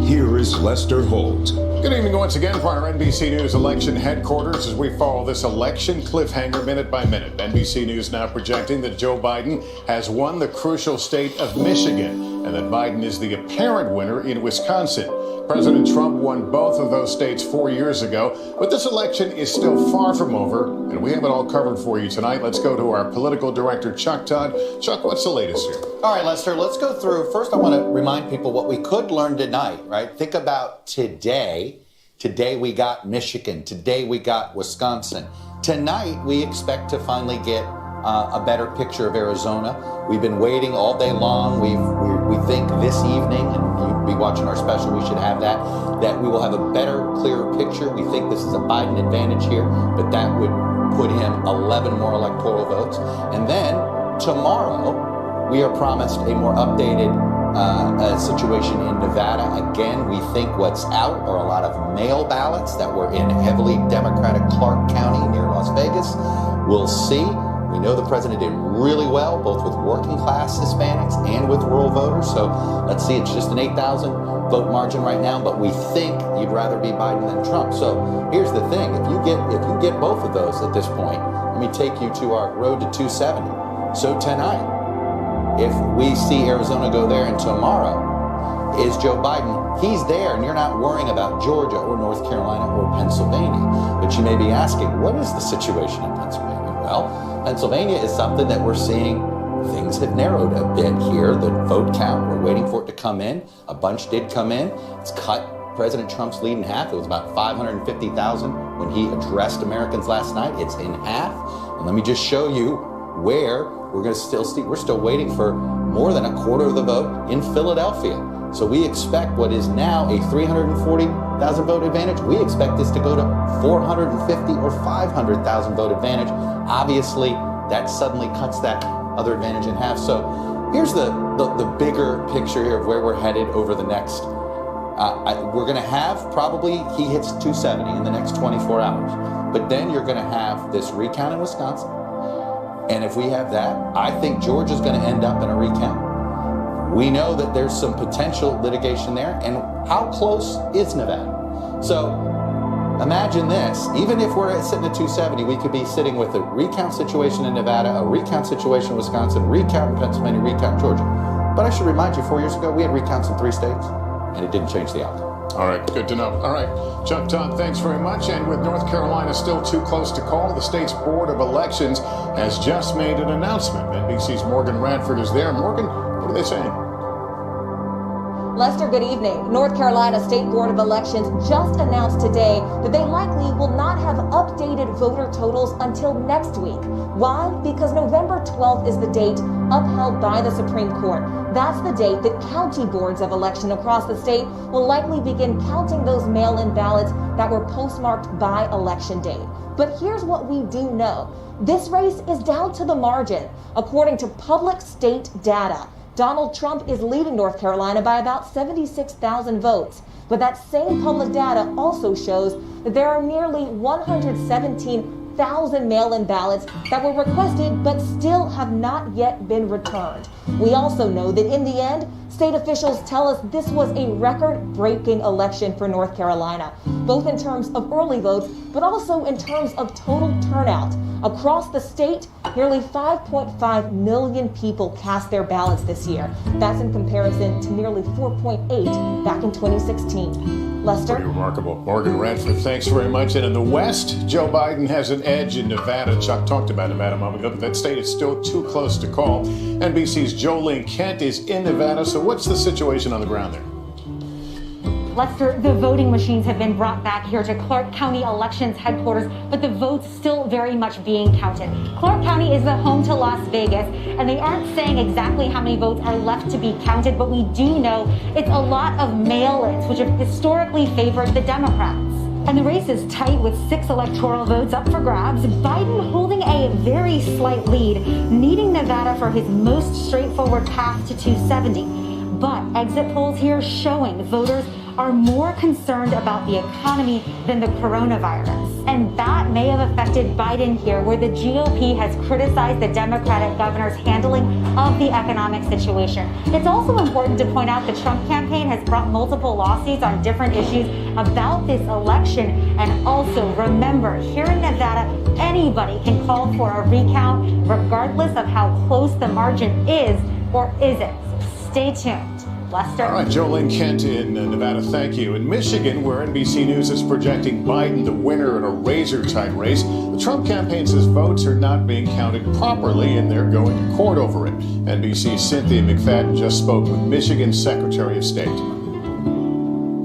Here is Lester Holt. Good evening once again from our NBC News election headquarters as we follow this election cliffhanger minute by minute. NBC News now projecting that Joe Biden has won the crucial state of Michigan and that Biden is the apparent winner in Wisconsin. President Trump won both of those states 4 years ago, but this election is still far from over, and we have it all covered for you tonight. Let's go to our political director, Chuck Todd. Chuck, what's the latest here? All right, Lester, let's go through. First, I want to remind people what we could learn tonight, right? Think about today. Today we got Michigan. Today we got Wisconsin. Tonight we expect to finally get a better picture of Arizona. We've been waiting all day long. We think this evening, and you'll be watching our special, we should have that we will have a better, clearer picture. We think this is a Biden advantage here, but that would put him 11 more electoral votes. And then tomorrow, we are promised a more updated situation in Nevada. Again, we think what's out are a lot of mail ballots that were in heavily Democratic Clark County near Las Vegas. We'll see. We know the president did really well, both with working class Hispanics and with rural voters. So let's see, it's just an 8,000 vote margin right now, but we think you'd rather be Biden than Trump. So here's the thing, if you get both of those at this point, let me take you to our road to 270. So tonight, if we see Arizona go there and tomorrow is Joe Biden, he's there and you're not worrying about Georgia or North Carolina or Pennsylvania. But you may be asking, what is the situation in Pennsylvania? Well, Pennsylvania is something that we're seeing. Things have narrowed a bit here. The vote count, we're waiting for it to come in. A bunch did come in. It's cut President Trump's lead in half. It was about 550,000 when he addressed Americans last night. It's in half. And let me just show you where we're going to still see. We're still waiting for more than a quarter of the vote in Philadelphia. So we expect what is now a 340,000 vote advantage. We expect this to go to 450 or 500,000 vote advantage. Obviously, that suddenly cuts that other advantage in half. So here's the bigger picture here of where we're headed over the next. We're going to have probably he hits 270 in the next 24 hours. But then you're going to have this recount in Wisconsin. And if we have that, I think Georgia's going to end up in a recount. We know that there's some potential litigation there. And how close is Nevada? So imagine this. Even if we're sitting at 270, we could be sitting with a recount situation in Nevada, a recount situation in Wisconsin, recount in Pennsylvania, recount in Georgia. But I should remind you, 4 years ago, we had recounts in 3 states, and it didn't change the outcome. All right, good to know. All right, Chuck Todd, thanks very much. And with North Carolina still too close to call, the state's Board of Elections has just made an announcement. NBC's Morgan Radford is there. Morgan, what are they saying? Lester, good evening. North Carolina State Board of Elections just announced today that they likely will not have updated voter totals until next week. Why? Because November 12th is the date upheld by the Supreme Court. That's the date that county boards of election across the state will likely begin counting those mail-in ballots that were postmarked by election date. But here's what we do know. This race is down to the margin. According to public state data, Donald Trump is leading North Carolina by about 76,000 votes. But that same public data also shows that there are nearly 117,000 mail-in ballots that were requested but still have not yet been returned. We also know that in the end, state officials tell us this was a record-breaking election for North Carolina, both in terms of early votes, but also in terms of total turnout. Across the state, nearly 5.5 million people cast their ballots this year. That's in comparison to nearly 4.8 back in 2016. Lester? Pretty remarkable. Morgan Radford, thanks very much. And in the West, Joe Biden has an edge in Nevada. Chuck talked about Nevada a moment ago, but that state is still too close to call. NBC's Jolene Kent is in Nevada. So what's the situation on the ground there? Lester, the voting machines have been brought back here to Clark County Elections headquarters, but the votes still very much being counted. Clark County is the home to Las Vegas, and they aren't saying exactly how many votes are left to be counted, but we do know it's a lot of mail-ins, which have historically favored the Democrats. And the race is tight with 6 electoral votes up for grabs. Biden holding a very slight lead, needing Nevada for his most straightforward path to 270. But exit polls here showing voters are more concerned about the economy than the coronavirus. And that may have affected Biden here, where the GOP has criticized the Democratic governor's handling of the economic situation. It's also important to point out the Trump campaign has brought multiple lawsuits on different issues about this election. And also remember, here in Nevada, anybody can call for a recount regardless of how close the margin is or isn't. So stay tuned. Lester. All right, Jolene Kent in Nevada, thank you. In Michigan, where NBC News is projecting Biden the winner in a razor-tight race, the Trump campaign says votes are not being counted properly and they're going to court over it. NBC's Cynthia McFadden just spoke with Michigan's Secretary of State.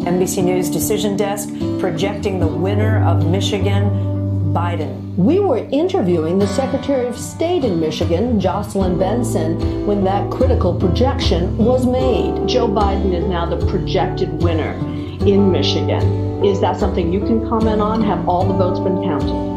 NBC News Decision Desk projecting the winner of Michigan, Biden. We were interviewing the Secretary of State in Michigan, Jocelyn Benson, when that critical projection was made. Joe Biden is now the projected winner in Michigan. Is that something you can comment on? Have all the votes been counted?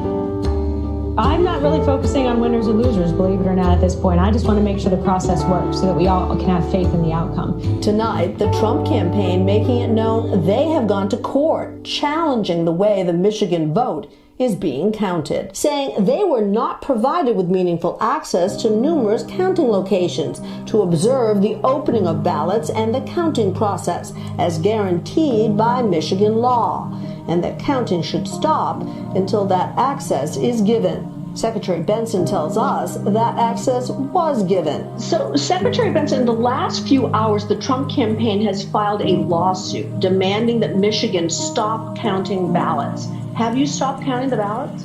I'm not really focusing on winners and losers, believe it or not, at this point. I just want to make sure the process works so that we all can have faith in the outcome. Tonight, the Trump campaign making it known they have gone to court, challenging the way the Michigan vote is being counted, saying they were not provided with meaningful access to numerous counting locations to observe the opening of ballots and the counting process as guaranteed by Michigan law, and that counting should stop until that access is given. Secretary Benson tells us that access was given. So, Secretary Benson, in the last few hours, the Trump campaign has filed a lawsuit demanding that Michigan stop counting ballots. Have you stopped counting the ballots?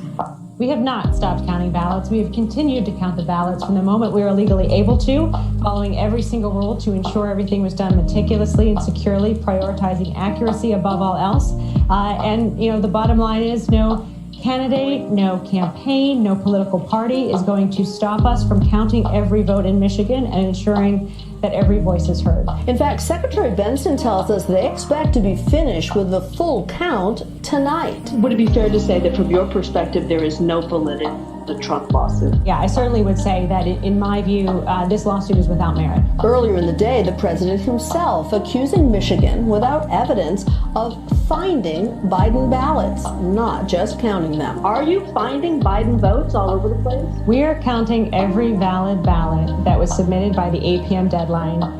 We have not stopped counting ballots. We have continued to count the ballots from the moment we were legally able to, following every single rule to ensure everything was done meticulously and securely, prioritizing accuracy above all else. And, you know, the bottom line is no candidate, no campaign, no political party is going to stop us from counting every vote in Michigan and ensuring that every voice is heard. In fact, Secretary Benson tells us they expect to be finished with the full count tonight. Would it be fair to say that from your perspective, there is no validity to the Trump lawsuit? Yeah, I certainly would say that in my view, this lawsuit is without merit. Earlier in the day, the president himself accusing Michigan without evidence of finding Biden ballots, not just counting them. Are you finding Biden votes all over the place? We are counting every valid ballot that was submitted by the 8 p.m. deadline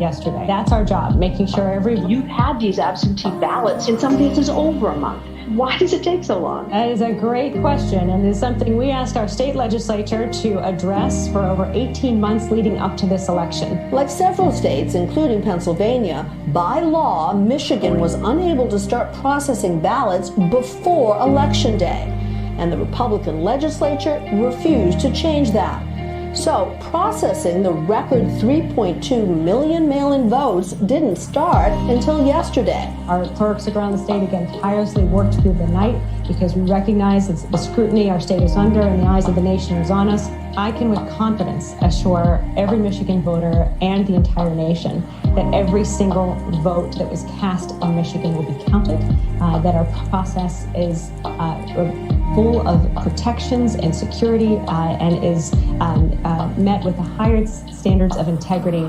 yesterday. That's our job, making sure You've had these absentee ballots, in some cases over a month. Why does it take so long? That is a great question, and is something we asked our state legislature to address for over 18 months leading up to this election. Like several states, including Pennsylvania, by law, Michigan was unable to start processing ballots before Election Day, and the Republican legislature refused to change that. So, processing the record 3.2 million mail-in votes didn't start until yesterday. Our clerks around the state, again, tirelessly worked through the night because we recognize the scrutiny our state is under and the eyes of the nation is on us. I can with confidence assure every Michigan voter and the entire nation that every single vote that was cast in Michigan will be counted, that our process is full of protections and security and is met with the highest standards of integrity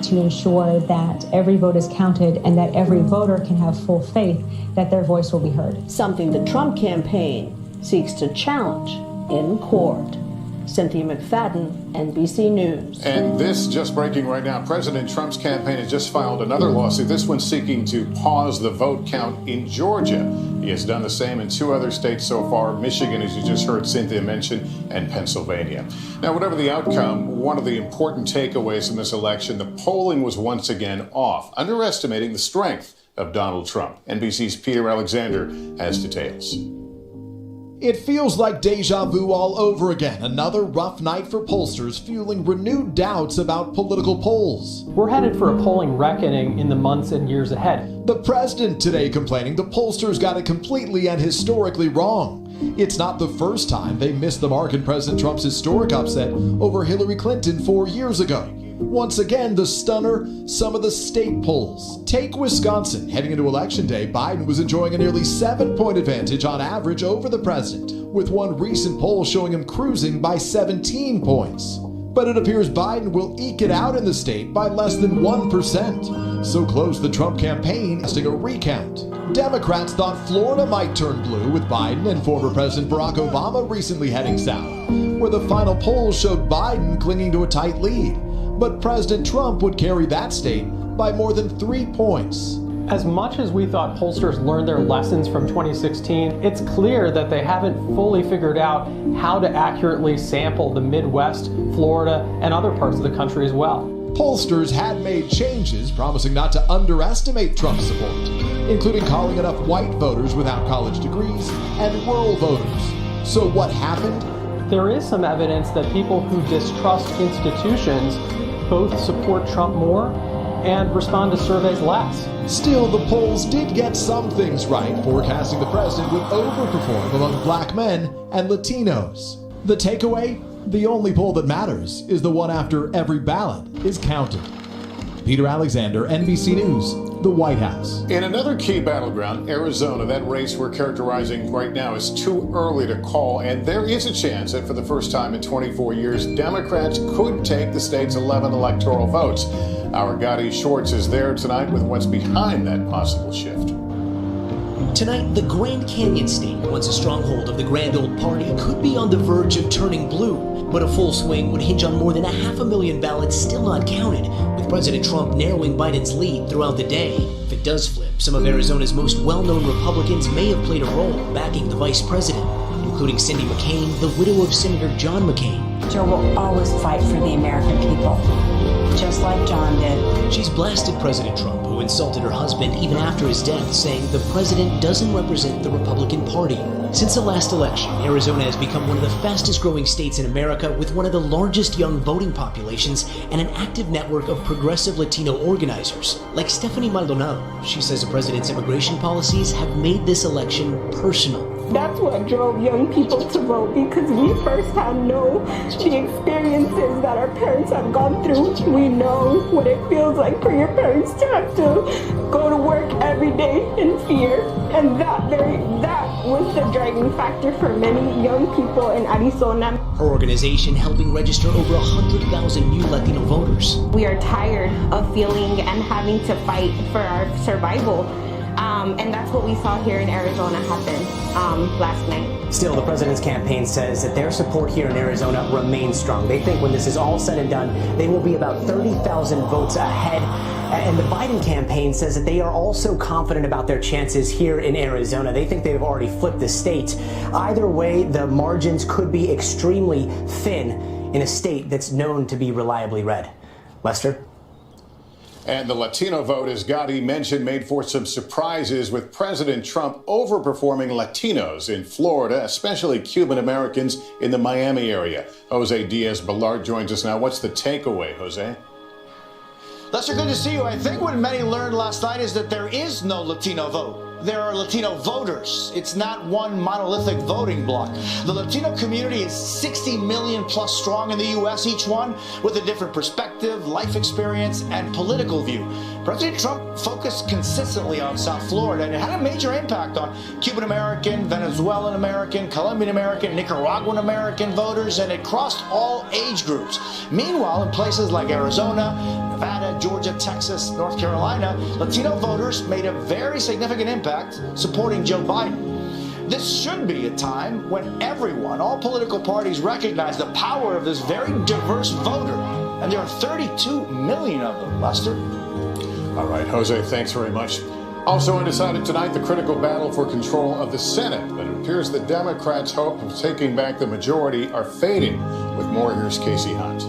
to ensure that every vote is counted and that every voter can have full faith that their voice will be heard. Something the Trump campaign seeks to challenge in court. Cynthia McFadden, NBC News. And this just breaking right now. President Trump's campaign has just filed another lawsuit, this one seeking to pause the vote count in Georgia. He has done the same in 2 other states so far, Michigan, as you just heard Cynthia mention, and Pennsylvania. Now, whatever the outcome, one of the important takeaways from this election, the polling was once again off, underestimating the strength of Donald Trump. NBC's Peter Alexander has details. It feels like deja vu all over again. Another rough night for pollsters, fueling renewed doubts about political polls. We're headed for a polling reckoning in the months and years ahead. The president today complaining the pollsters got it completely and historically wrong. It's not the first time they missed the mark in President Trump's historic upset over Hillary Clinton 4 years ago. Once again, the stunner, some of the state polls. Take Wisconsin. Heading into Election Day, Biden was enjoying a nearly 7-point advantage on average over the president, with one recent poll showing him cruising by 17 points. But it appears Biden will eke it out in the state by less than 1%. So close the Trump campaign is a recount. Democrats thought Florida might turn blue with Biden and former President Barack Obama recently heading south, where the final polls showed Biden clinging to a tight lead. But President Trump would carry that state by more than 3 points. As much as we thought pollsters learned their lessons from 2016, it's clear that they haven't fully figured out how to accurately sample the Midwest, Florida, and other parts of the country as well. Pollsters had made changes promising not to underestimate Trump's support, including calling enough white voters without college degrees and rural voters. So what happened? There is some evidence that people who distrust institutions both support Trump more and respond to surveys less. Still, the polls did get some things right, forecasting the president would overperform among black men and Latinos. The takeaway? The only poll that matters is the one after every ballot is counted. Peter Alexander, NBC News, the White House. In another key battleground, Arizona, that race we're characterizing right now is too early to call, and there is a chance that for the first time in 24 years, Democrats could take the state's 11 electoral votes. Our Gotti Schwartz is there tonight with what's behind that possible shift. Tonight, the Grand Canyon state, once a stronghold of the Grand Old Party, could be on the verge of turning blue. But a full swing would hinge on more than 500,000 ballots still not counted, with President Trump narrowing Biden's lead throughout the day. If it does flip, some of Arizona's most well-known Republicans may have played a role backing the vice president, including Cindy McCain, the widow of Senator John McCain. Joe will always fight for the American people, just like John did. She's blasted President Trump, who insulted her husband even after his death, saying the president doesn't represent the Republican Party. Since the last election, Arizona has become one of the fastest growing states in America, with one of the largest young voting populations and an active network of progressive Latino organizers, like Stephanie Maldonado. She says the president's immigration policies have made this election personal. That's what drove young people to vote, because we firsthand know the experiences that our parents have gone through. We know what it feels like for your parents to have to go to work every day in fear, and that was the driving factor for many young people in Arizona. Her organization helping register over 100,000 new Latino voters. We are tired of feeling and having to fight for our survival. And that's what we saw here in Arizona happen last night. Still, the president's campaign says that their support here in Arizona remains strong. They think when this is all said and done, they will be about 30,000 votes ahead. And the Biden campaign says that they are also confident about their chances here in Arizona. They think they've already flipped the state. Either way, the margins could be extremely thin in a state that's known to be reliably red. Lester? And the Latino vote, as Gotti mentioned, made for some surprises, with President Trump overperforming Latinos in Florida, especially Cuban Americans in the Miami area. Jose Diaz-Balart joins us now. What's the takeaway, Jose? Lester, good to see you. I think what many learned last night is that there is no Latino vote. There are Latino voters. It's not one monolithic voting bloc. The Latino community is 60 million plus strong in the U.S., each one with a different perspective, life experience, and political view. President Trump focused consistently on South Florida, and it had a major impact on Cuban American, Venezuelan American, Colombian American, Nicaraguan American voters, and it crossed all age groups. Meanwhile, in places like Arizona, Nevada, Georgia, Texas, North Carolina, Latino voters made a very significant impact supporting Joe Biden. This should be a time when everyone, all political parties, recognize the power of this very diverse voter. And there are 32 million of them, Lester. All right, Jose, thanks very much. Also undecided tonight, the critical battle for control of the Senate. But it appears the Democrats' hope of taking back the majority are fading. With more, here's Casey Hunt.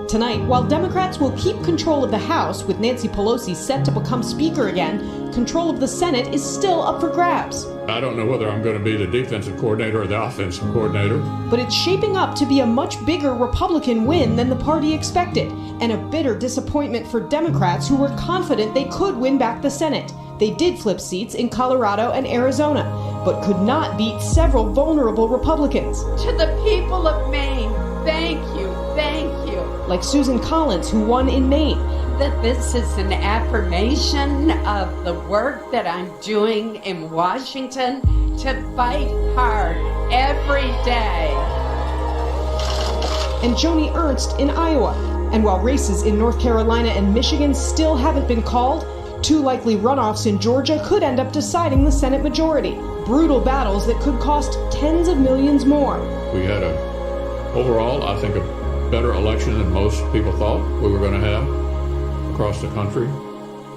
Tonight, while Democrats will keep control of the House, with Nancy Pelosi set to become Speaker again, control of the Senate is still up for grabs. I don't know whether I'm going to be the defensive coordinator or the offensive coordinator. But it's shaping up to be a much bigger Republican win than the party expected, and a bitter disappointment for Democrats who were confident they could win back the Senate. They did flip seats in Colorado and Arizona, but could not beat several vulnerable Republicans. To the people of Maine, thank you. Like Susan Collins, who won in Maine. That this is an affirmation of the work that I'm doing in Washington to fight hard every day. and Joni Ernst in Iowa. And while races in North Carolina and Michigan still haven't been called, 2 likely runoffs in Georgia could end up deciding the Senate majority. Brutal battles that could cost tens of millions more. We had overall, I think, a better election than most people thought we were going to have across the country.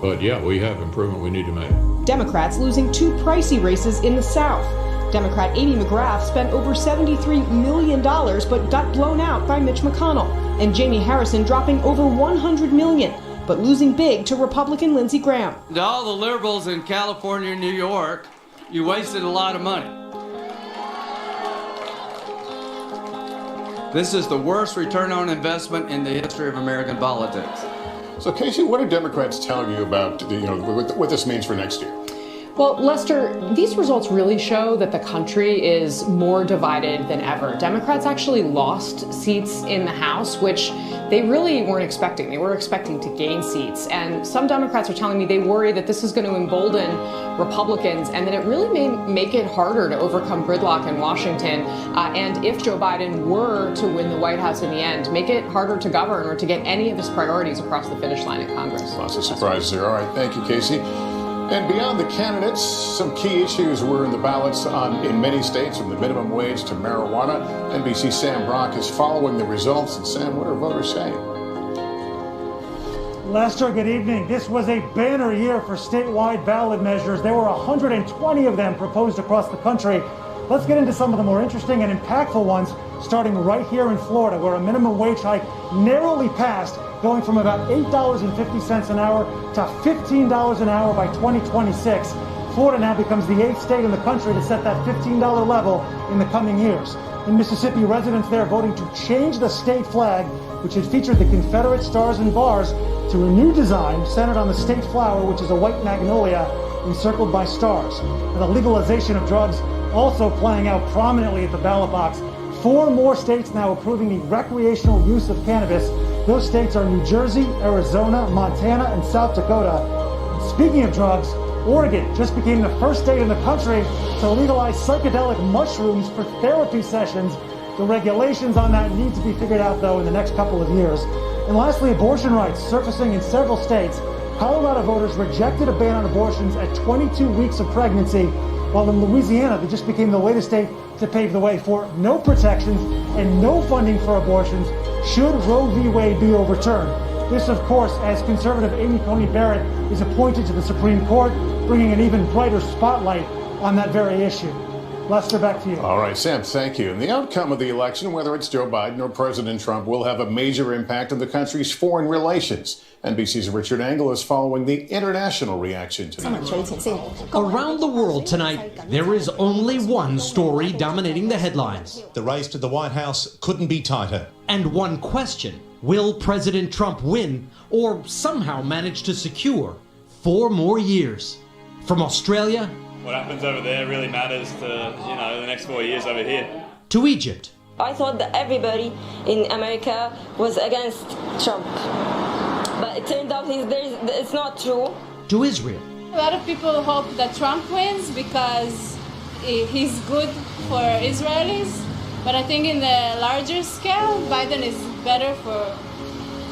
But yeah, we have improvement we need to make. Democrats losing 2 pricey races in the South. Democrat Amy McGrath spent over $73 million but got blown out by Mitch McConnell. And Jamie Harrison dropping over $100 million, but losing big to Republican Lindsey Graham. To all the liberals in California and New York, you wasted a lot of money. This is the worst return on investment in the history of American politics. So, Casey, what are Democrats telling you about what this means for next year? Well, Lester, these results really show that the country is more divided than ever. Democrats actually lost seats in the House, which they really weren't expecting. They were expecting to gain seats. And some Democrats are telling me they worry that this is going to embolden Republicans and that it really may make it harder to overcome gridlock in Washington. And if Joe Biden were to win the White House in the end, make it harder to govern or to get any of his priorities across the finish line in Congress. Lots of surprises there. All right, thank you, Casey. And beyond the candidates, some key issues were in the ballots in many states, from the minimum wage to marijuana. NBC's Sam Brock is following the results. And Sam, what are voters saying? Lester, good evening. This was a banner year for statewide ballot measures. There were 120 of them proposed across the country. Let's get into some of the more interesting and impactful ones, starting right here in Florida, where a minimum wage hike narrowly passed, going from about $8.50 an hour to $15 an hour by 2026. Florida now becomes the 8th state in the country to set that $15 level in the coming years. In Mississippi, residents there voting to change the state flag, which had featured the Confederate stars and bars, to a new design centered on the state flower, which is a white magnolia encircled by stars. And the legalization of drugs also playing out prominently at the ballot box. 4 more states now approving the recreational use of cannabis. Those states are New Jersey, Arizona, Montana, and South Dakota. And speaking of drugs, Oregon just became the first state in the country to legalize psychedelic mushrooms for therapy sessions. The regulations on that need to be figured out, though, in the next couple of years. And lastly, abortion rights surfacing in several states. Colorado voters rejected a ban on abortions at 22 weeks of pregnancy, while in Louisiana, they just became the latest state to pave the way for no protections and no funding for abortions should Roe v. Wade be overturned. This, of course, as conservative Amy Coney Barrett is appointed to the Supreme Court, bringing an even brighter spotlight on that very issue. Lester, back to you. All right, Sam, thank you. And the outcome of the election, whether it's Joe Biden or President Trump, will have a major impact on the country's foreign relations. NBC's Richard Engel is following the international reaction to the Around the world tonight, there is only one story dominating the headlines. The race to the White House couldn't be tighter. And one question: will President Trump win or somehow manage to secure 4 more years? From Australia, what happens over there really matters to, the next 4 years over here. To Egypt. I thought that everybody in America was against Trump. But it turned out it's not true. To Israel. A lot of people hope that Trump wins because he's good for Israelis. But I think in the larger scale, Biden is better for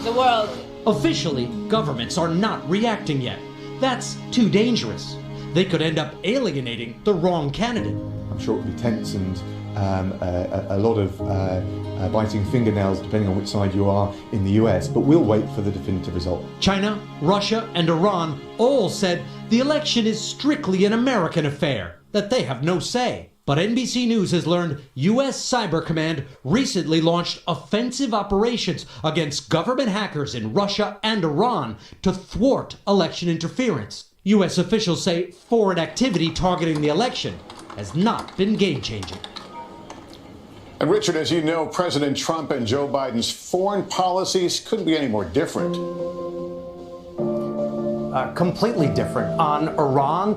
the world. Officially, governments are not reacting yet. That's too dangerous. They could end up alienating the wrong candidate. I'm sure it will be tense and a lot of biting fingernails depending on which side you are in the US, but we'll wait for the definitive result. China, Russia, and Iran all said the election is strictly an American affair, that they have no say. But NBC News has learned U.S. Cyber Command recently launched offensive operations against government hackers in Russia and Iran to thwart election interference. U.S. officials say foreign activity targeting the election has not been game-changing. And Richard, as you know, President Trump and Joe Biden's foreign policies couldn't be any more different. Completely different. On Iran,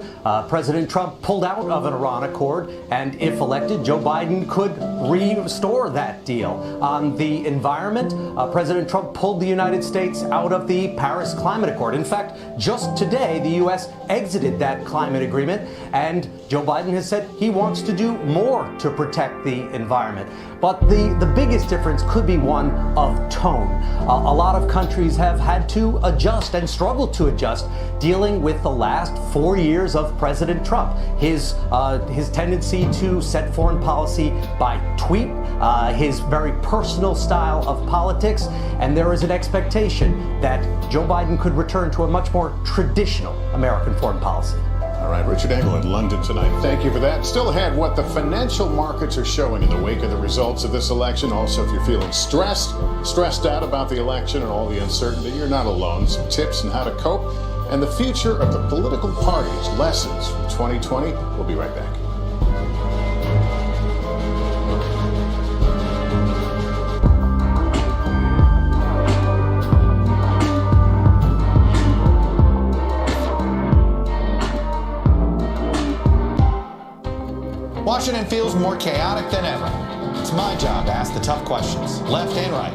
President Trump pulled out of an Iran accord, and if elected, Joe Biden could restore that deal. On the environment, President Trump pulled the United States out of the Paris Climate Accord. In fact, just today, the U.S. exited that climate agreement, and Joe Biden has said he wants to do more to protect the environment. But the biggest difference could be one of tone. A lot of countries have had to adjust and struggled to adjust, dealing with the last 4 years of President Trump. His tendency to set foreign policy by tweet, his very personal style of politics, and there is an expectation that Joe Biden could return to a much more traditional American foreign policy. All right, Richard Engel in London tonight. Thank you for that. Still ahead, what the financial markets are showing in the wake of the results of this election. Also, if you're feeling stressed out about the election and all the uncertainty, you're not alone. Some tips on how to cope and the future of the political parties. Lessons from 2020. We'll be right back. Washington feels more chaotic than ever. It's my job to ask the tough questions, left and right,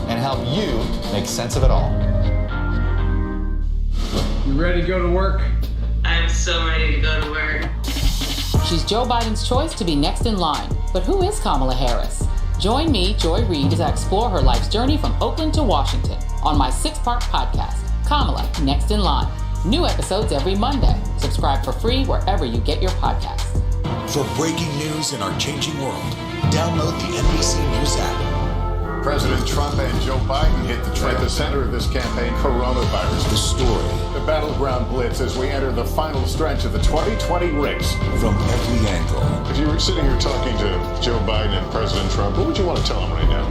and help you make sense of it all. You ready to go to work? I'm so ready to go to work. She's Joe Biden's choice to be next in line. But who is Kamala Harris? Join me, Joy Reid, as I explore her life's journey from Oakland to Washington on my 6-part podcast, Kamala, Next in Line. New episodes every Monday. Subscribe for free wherever you get your podcasts. For breaking news in our changing world, download the NBC News app. President Trump and Joe Biden hit the trail. At the center of this campaign, coronavirus. The story. The battleground blitz as we enter the final stretch of the 2020 race. From every angle. If you were sitting here talking to Joe Biden and President Trump, what would you want to tell them right now?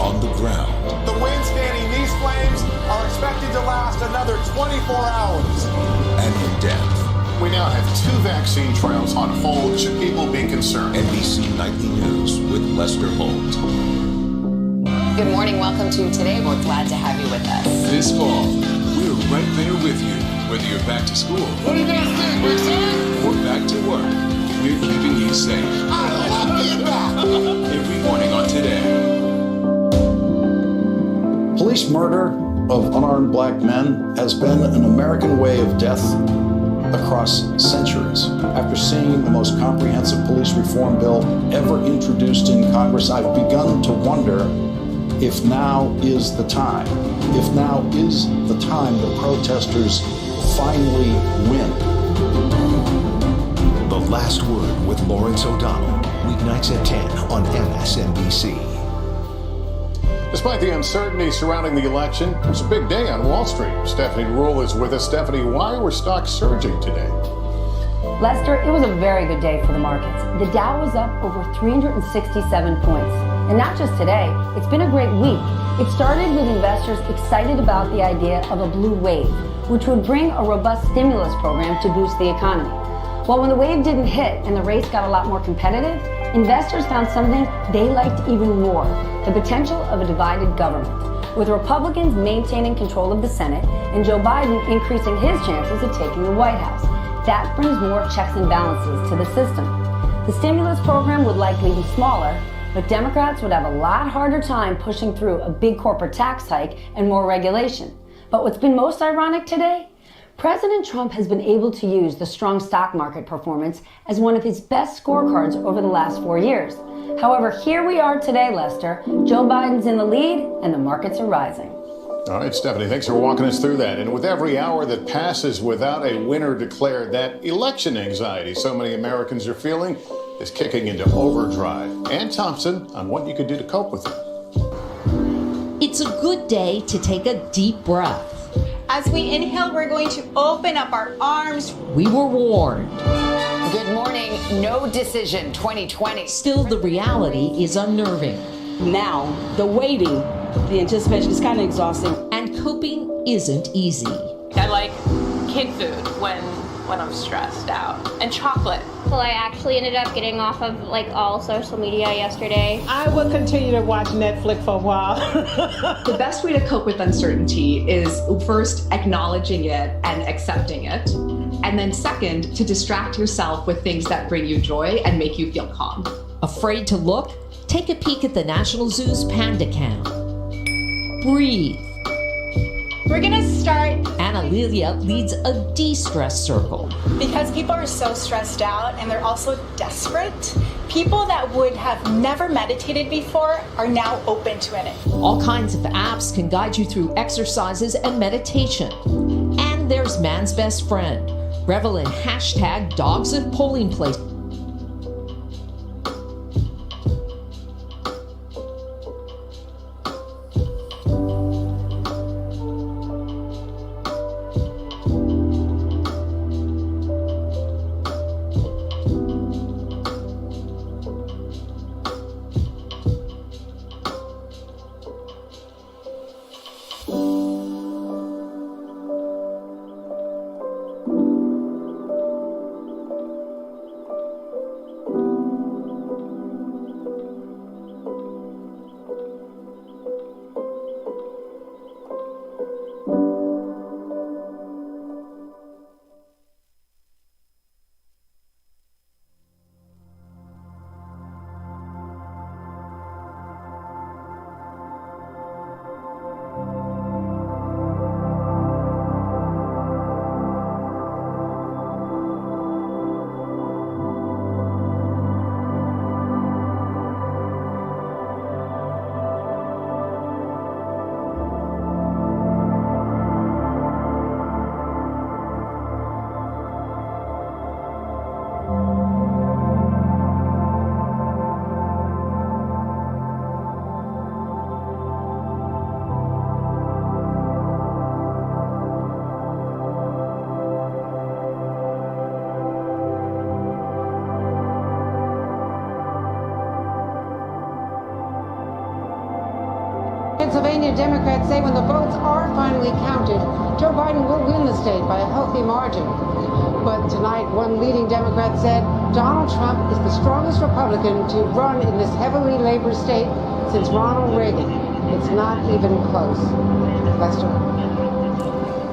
On the ground. The winds fanning these flames are expected to last another 24 hours. And in depth. We now have 2 vaccine trials on hold. Should people be concerned? NBC Nightly News with Lester Holt. Good morning. Welcome to Today. We're glad to have you with us. This fall, we're right there with you. Whether you're back to school. What do you guys think? We're excited? Or back to work. We're keeping you safe. I love being back. Every morning on Today. Police murder of unarmed black men has been an American way of death across centuries. After seeing the most comprehensive police reform bill ever introduced in Congress, I've begun to wonder if now is the time. If now is the time the protesters finally win. The Last Word with Lawrence O'Donnell, weeknights at 10 on MSNBC. Despite the uncertainty surrounding the election, it was a big day on Wall Street. Stephanie Rule is with us. Stephanie, why were stocks surging today? Lester, it was a very good day for the markets. The Dow was up over 367 points. And not just today, it's been a great week. It started with investors excited about the idea of a blue wave, which would bring a robust stimulus program to boost the economy. Well, when the wave didn't hit and the race got a lot more competitive, investors found something they liked even more, the potential of a divided government, with Republicans maintaining control of the Senate and Joe Biden increasing his chances of taking the White House. That brings more checks and balances to the system. The stimulus program would likely be smaller, but Democrats would have a lot harder time pushing through a big corporate tax hike and more regulation. But what's been most ironic today? President Trump has been able to use the strong stock market performance as one of his best scorecards over the last 4 years. However, here we are today, Lester. Joe Biden's in the lead and the markets are rising. All right, Stephanie, thanks for walking us through that. And with every hour that passes without a winner declared, that election anxiety so many Americans are feeling is kicking into overdrive. Ann Thompson on what you could do to cope with it. It's a good day to take a deep breath. As we inhale, we're going to open up our arms. We were warned. Good morning. No decision 2020. Still, the reality is unnerving. Now, the waiting, the anticipation is kind of exhausting. And coping isn't easy. I like kid food when I'm stressed out, and chocolate. Well, I actually ended up getting off of all social media yesterday. I will continue to watch Netflix for a while. The best way to cope with uncertainty is first acknowledging it and accepting it. And then second, to distract yourself with things that bring you joy and make you feel calm. Afraid to look? Take a peek at the National Zoo's panda count. Breathe. We're gonna start. And Lilia leads a de-stress circle. Because people are so stressed out and they're also desperate, people that would have never meditated before are now open to it. All kinds of apps can guide you through exercises and meditation. And there's man's best friend. Revel in hashtag dogs at polling places. Pennsylvania Democrats say when the votes are finally counted, Joe Biden will win the state by a healthy margin. But tonight, one leading Democrat said Donald Trump is the strongest Republican to run in this heavily labor state since Ronald Reagan. It's not even close. Lester.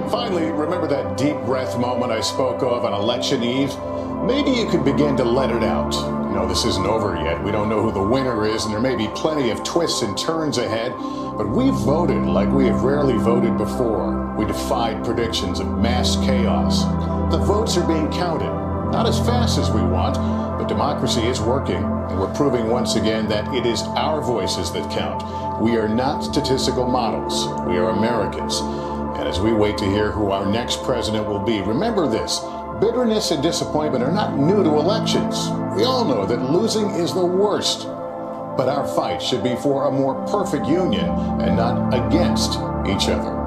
Finally, remember that deep breath moment I spoke of on election eve? Maybe you could begin to let it out. You know, this isn't over yet. We don't know who the winner is, and there may be plenty of twists and turns ahead. But we've voted like we have rarely voted before. We defied predictions of mass chaos. The votes are being counted. Not as fast as we want, but democracy is working, and we're proving once again that it is our voices that count. We are not statistical models. We are Americans. And as we wait to hear who our next president will be, remember this. Bitterness and disappointment are not new to elections. We all know that losing is the worst. But our fight should be for a more perfect union and not against each other.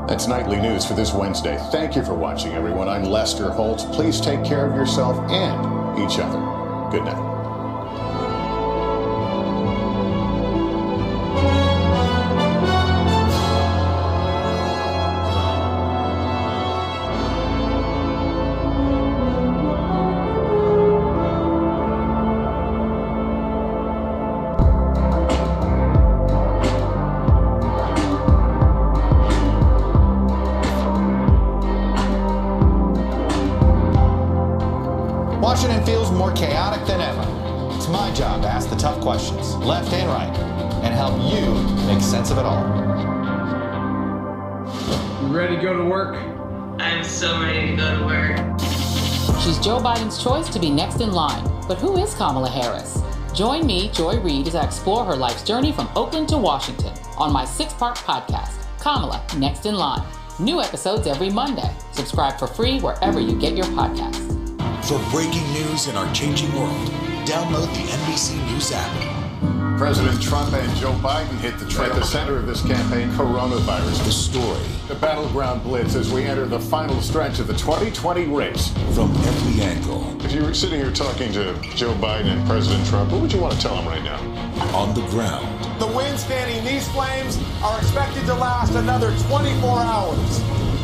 That's Nightly News for this Wednesday. Thank you for watching, everyone. I'm Lester Holt. Please take care of yourself and each other. Good night. Washington feels more chaotic than ever. It's my job to ask the tough questions, left and right, and help you make sense of it all. You ready to go to work? I'm so ready to go to work. She's Joe Biden's choice to be next in line. But who is Kamala Harris? Join me, Joy Reid, as I explore her life's journey from Oakland to Washington on my 6-part podcast, Kamala Next in Line. New episodes every Monday. Subscribe for free wherever you get your podcasts. For breaking news in our changing world, download the NBC News app. President Trump and Joe Biden hit the trail. At the center of this campaign, coronavirus. The story. The battleground blitz as we enter the final stretch of the 2020 race. From every angle. If you were sitting here talking to Joe Biden and President Trump, what would you want to tell them right now? On the ground. The winds fanning these flames are expected to last another 24 hours.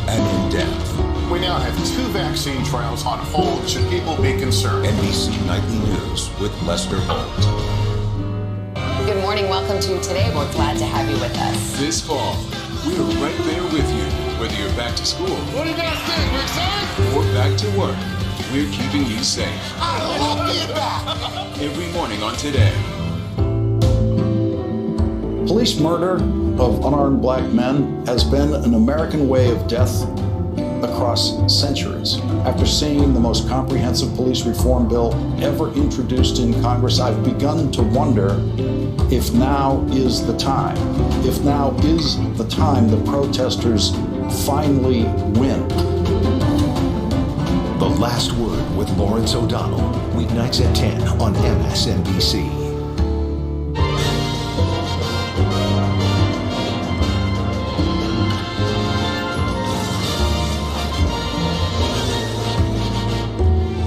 And in depth. We now have 2 vaccine trials on hold. Should people be concerned? NBC Nightly News with Lester Holt. Good morning. Welcome to Today. We're glad to have you with us. This fall, we're right there with you. Whether you're back to school. What do you guys think, Rick? Or back to work, we're keeping you safe. I love being back. Every morning on Today. Police murder of unarmed black men has been an American way of death across centuries. After seeing the most comprehensive police reform bill ever introduced in Congress, I've begun to wonder if now is the time. If now is the time the protesters finally win. The Last Word with Lawrence O'Donnell, weeknights at 10 on MSNBC.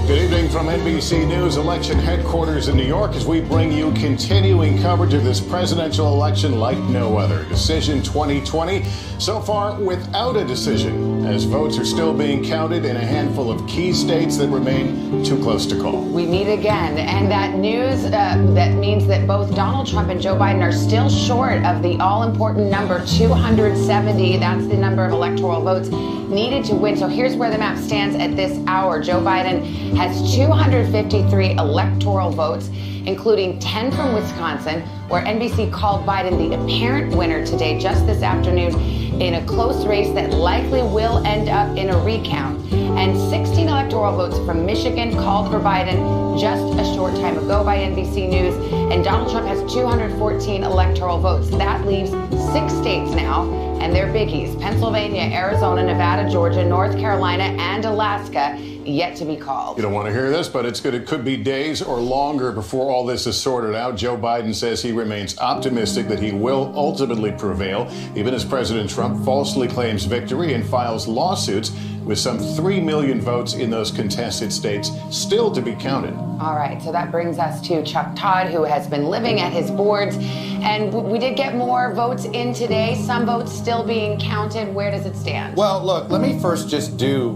Good evening from NBC News election headquarters in New York as we bring you continuing coverage of this presidential election like no other. Decision 2020 so far without a decision as votes are still being counted in a handful of key states that remain too close to call. We meet again, and that news that means that both Donald Trump and Joe Biden are still short of the all-important number 270. That's the number of electoral votes needed to win. So here's where the map stands at this hour. Joe Biden has 253 electoral votes, including 10 from Wisconsin, where NBC called Biden the apparent winner today, just this afternoon, in a close race that likely will end up in a recount. And 16 electoral votes from Michigan called for Biden just a short time ago by NBC News. And Donald Trump has 214 electoral votes. That leaves 6 states now, and they're biggies: Pennsylvania, Arizona, Nevada, Georgia, North Carolina, and Alaska, yet to be called. You don't want to hear this, but it's good. It could be days or longer before all this is sorted out. Joe Biden says he remains optimistic that he will ultimately prevail, even as President Trump falsely claims victory and files lawsuits with some 3 million votes in those contested states still to be counted. All right, so that brings us to Chuck Todd, who has been living at his boards. And we did get more votes in today, some votes still being counted. Where does it stand? Well, look, let me first just do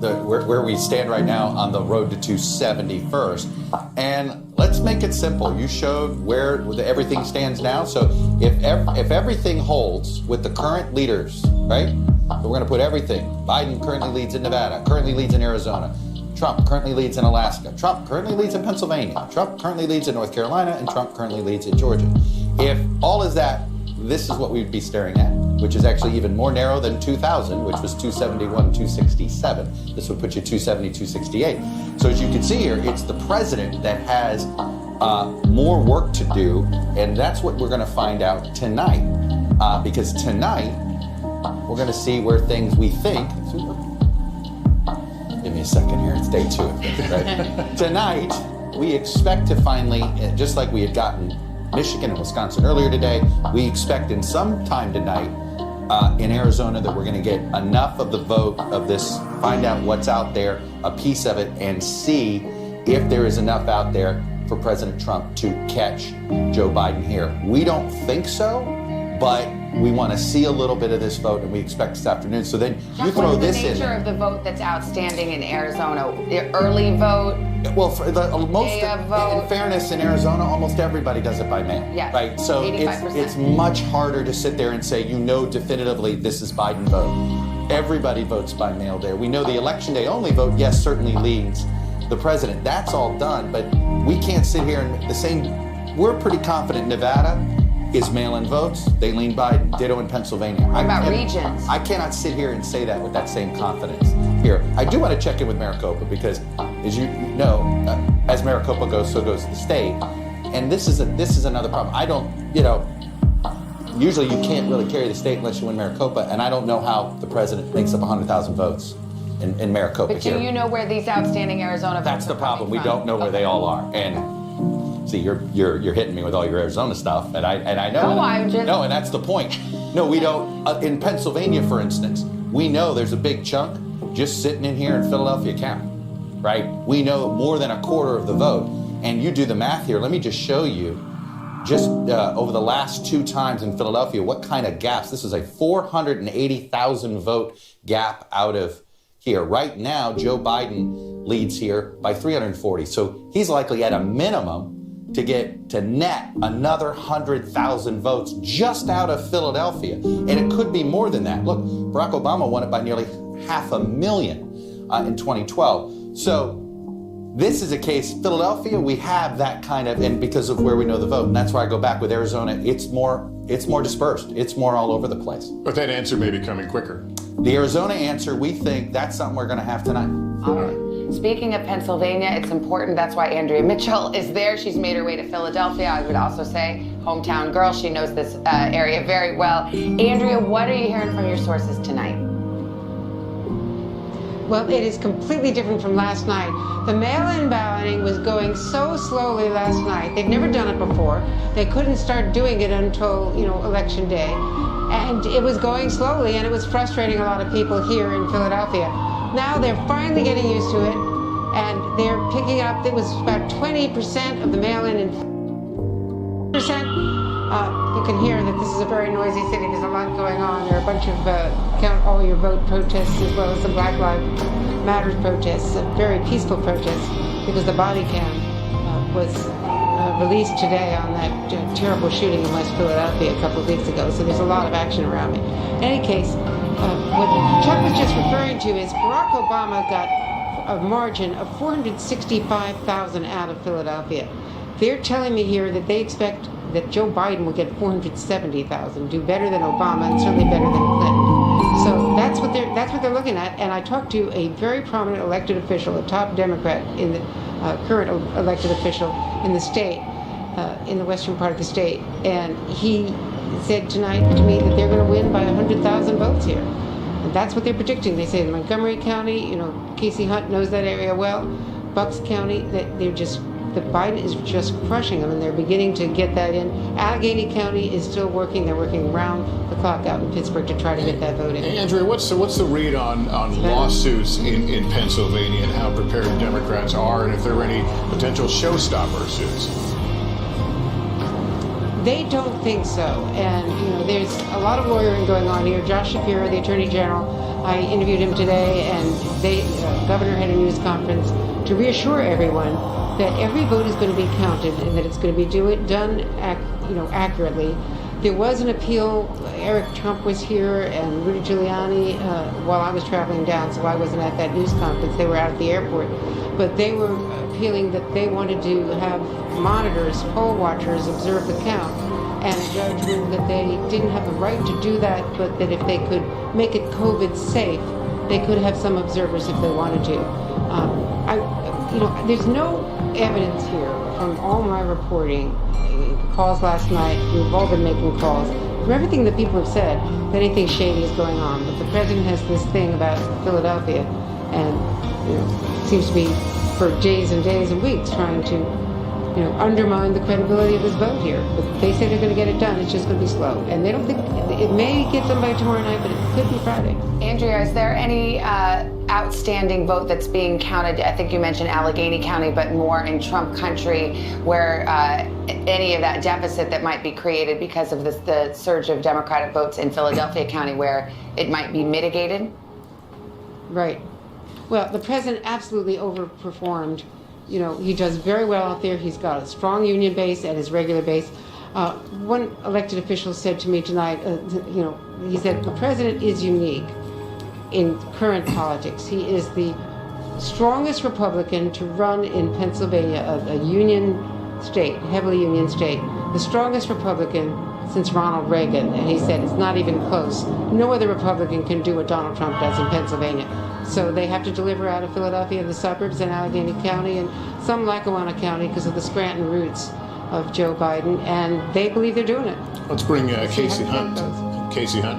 where we stand right now on the road to 270 first. And let's make it simple. You showed where everything stands now. So if everything holds with the current leaders, right? We're going to put everything. Biden currently leads in Nevada, currently leads in Arizona. Trump currently leads in Alaska. Trump currently leads in Pennsylvania. Trump currently leads in North Carolina, and Trump currently leads in Georgia. If all is that, this is what we'd be staring at, which is actually even more narrow than 2000, which was 271, 267. This would put you 270, 268. So as you can see here, it's the president that has more work to do, and that's what we're going to find out tonight. Because tonight, we're going to see where things we think. Give me a second here. It's day 2 of this, right? Tonight, we expect to finally, just like we had gotten Michigan and Wisconsin earlier today, we expect in some time tonight in Arizona that we're going to get enough of the vote of this, find out what's out there, a piece of it, and see if there is enough out there for President Trump to catch Joe Biden here. We don't think so, but we want to see a little bit of this vote, and we expect this afternoon. So then you throw this in. What's the nature of the vote that's outstanding in Arizona? The early vote? Well, for in fairness, in Arizona, almost everybody does it by mail. Yes, right? So it's much harder to sit there and say, definitively this is Biden vote. Everybody votes by mail there. We know the election day only vote, yes, certainly leads the president. That's all done, but we can't sit here and we're pretty confident Nevada is mail-in votes. They lean Biden. Ditto in Pennsylvania. What about regions? I cannot sit here and say that with that same confidence. Here, I do want to check in with Maricopa because, as you know, as Maricopa goes, so goes the state. And this is another problem. I don't, usually you can't really carry the state unless you win Maricopa, and I don't know how the president makes up 100,000 votes in Maricopa. But do you know where these outstanding Arizona votes That's the problem. We don't know where they all are. And see, you're hitting me with all your Arizona stuff, and I know. No, and that's the point. No, we don't. In Pennsylvania, for instance, we know there's a big chunk just sitting in here in Philadelphia County, right? We know more than a quarter of the vote, and you do the math here. Let me just show you, just over the last 2 times in Philadelphia, what kind of gaps. This is a 480,000 vote gap out of here. Right now, Joe Biden leads here by 340, so he's likely at a minimum to get to net another 100,000 votes just out of Philadelphia. And it could be more than that. Look, Barack Obama won it by nearly 500,000 in 2012. So This is a case, Philadelphia, we have that kind of, and because of where we know the vote, and that's why I go back with Arizona, it's more dispersed. It's more all over the place. But that answer may be coming quicker. The Arizona answer, we think that's something we're going to have tonight. All right. Speaking of Pennsylvania, it's important. That's why Andrea Mitchell is there. She's made her way to Philadelphia. I would also say hometown girl. She knows this area very well. Andrea, what are you hearing from your sources tonight? Well, it is completely different from last night. The mail-in balloting was going so slowly last night. They've never done it before. They couldn't start doing it until, Election Day. And it was going slowly, and it was frustrating a lot of people here in Philadelphia. Now they're finally getting used to it, and they're picking up. It was about 20% of the mail-in and 5%. You can hear that this is a very noisy city. There's a lot going on. There are a bunch of count all your vote protests, as well as the Black Lives Matter protests, very peaceful protests, because the body cam was released today on that terrible shooting in West Philadelphia a couple of weeks ago. So there's a lot of action around it. In any case, what Chuck was just referring to is Barack Obama got a margin of 465,000 out of Philadelphia. They're telling me here that they expect that Joe Biden will get 470,000, do better than Obama and certainly better than Clinton. So that's what they're looking at. And I talked to a very prominent elected official, a top Democrat in the current elected official in the state, in the western part of the state, and he said tonight to me that they're going to win by 100,000 votes here. And that's what they're predicting. They say in Montgomery County, Casey Hunt knows that area well, Bucks County, that Biden is just crushing them, and they're beginning to get that in. Allegheny County is still working. They're working round the clock out in Pittsburgh to try to get that vote in. Andrea, what's the read on lawsuits in Pennsylvania and how prepared Democrats are, and if there are any potential showstopper suits? They don't think so. And, there's a lot of lawyering going on here. Josh Shapiro, the Attorney General, I interviewed him today, and the governor had a news conference to reassure everyone that every vote is going to be counted and that it's going to be done accurately. There was an appeal. Eric Trump was here and Rudy Giuliani while I was traveling down, so I wasn't at that news conference. They were out at the airport. But they were appealing that they wanted to have monitors, poll watchers, observe the count. And a judge ruled that they didn't have the right to do that, but that if they could make it COVID safe, they could have some observers if they wanted to. There's no evidence here from all my reporting, calls last night, we've all been making calls, from everything that people have said, that anything shady is going on. But the president has this thing about Philadelphia, and seems to be for days and days and weeks trying to undermine the credibility of his vote here. But they say they're going to get it done. It's just going to be slow. And they don't think it may get done by tomorrow night, but it could be Friday. Andrea, is there any outstanding vote that's being counted? I think you mentioned Allegheny County, but more in Trump country, where any of that deficit that might be created because of the surge of Democratic votes in Philadelphia County, where it might be mitigated? Right. Well, the president absolutely overperformed. He does very well out there. He's got a strong union base at his regular base. One elected official said to me tonight, he said, the president is unique in current politics. He is the strongest Republican to run in Pennsylvania, a union state, heavily union state, the strongest Republican since Ronald Reagan. And he said it's not even close. No other Republican can do what Donald Trump does in Pennsylvania. So they have to deliver out of Philadelphia, the suburbs, and Allegheny County, and some Lackawanna County because of the Scranton roots of Joe Biden, and they believe they're doing it. Let's bring Casey Hunt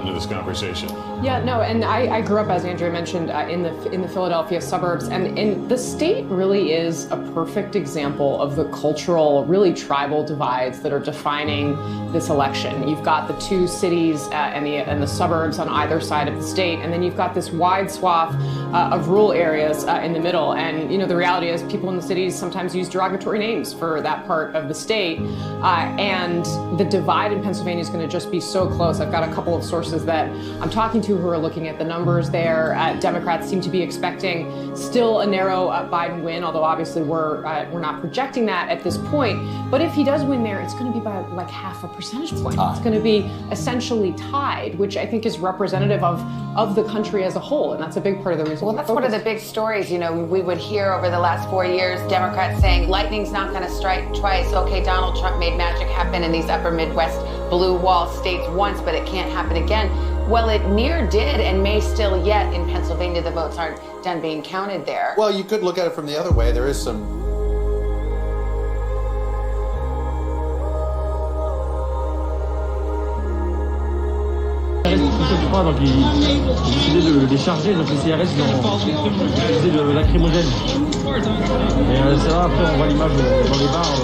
into this conversation. Yeah, no, and I grew up, as Andrea mentioned, in the Philadelphia suburbs, and the state really is a perfect example of the cultural, really tribal divides that are defining this election. You've got the two cities and the suburbs on either side of the state, and then you've got this wide swath of rural areas in the middle. And the reality is, people in the cities sometimes use derogatory names for that part of the state, and the divide in Pennsylvania is going to just be so close. I've got a couple couple of sources that I'm talking to who are looking at the numbers there. Democrats seem to be expecting still a narrow Biden win, although obviously we're not projecting that at this point. But if he does win there, it's going to be by like half a percentage point. It's going to be essentially tied, which I think is representative of the country as a whole, and that's a big part of the reason. Well, that's one of the big stories. You know, we would hear over the last 4 years, Democrats saying lightning's not going to strike twice. Okay, Donald Trump made magic happen in these upper Midwest blue wall states once, but it can't happen again. Well, it near did and may still yet in Pennsylvania. The votes aren't done being counted there. Well, you could look at it from the other way. There is some... Donc ils décidaient de les charger, donc les CRS ils ont utilisé de lacrymogène. Et c'est là, après on voit l'image dans les bars.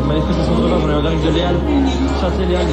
Manifestation de l'homme, on est en direct de Léal, chasser Léal.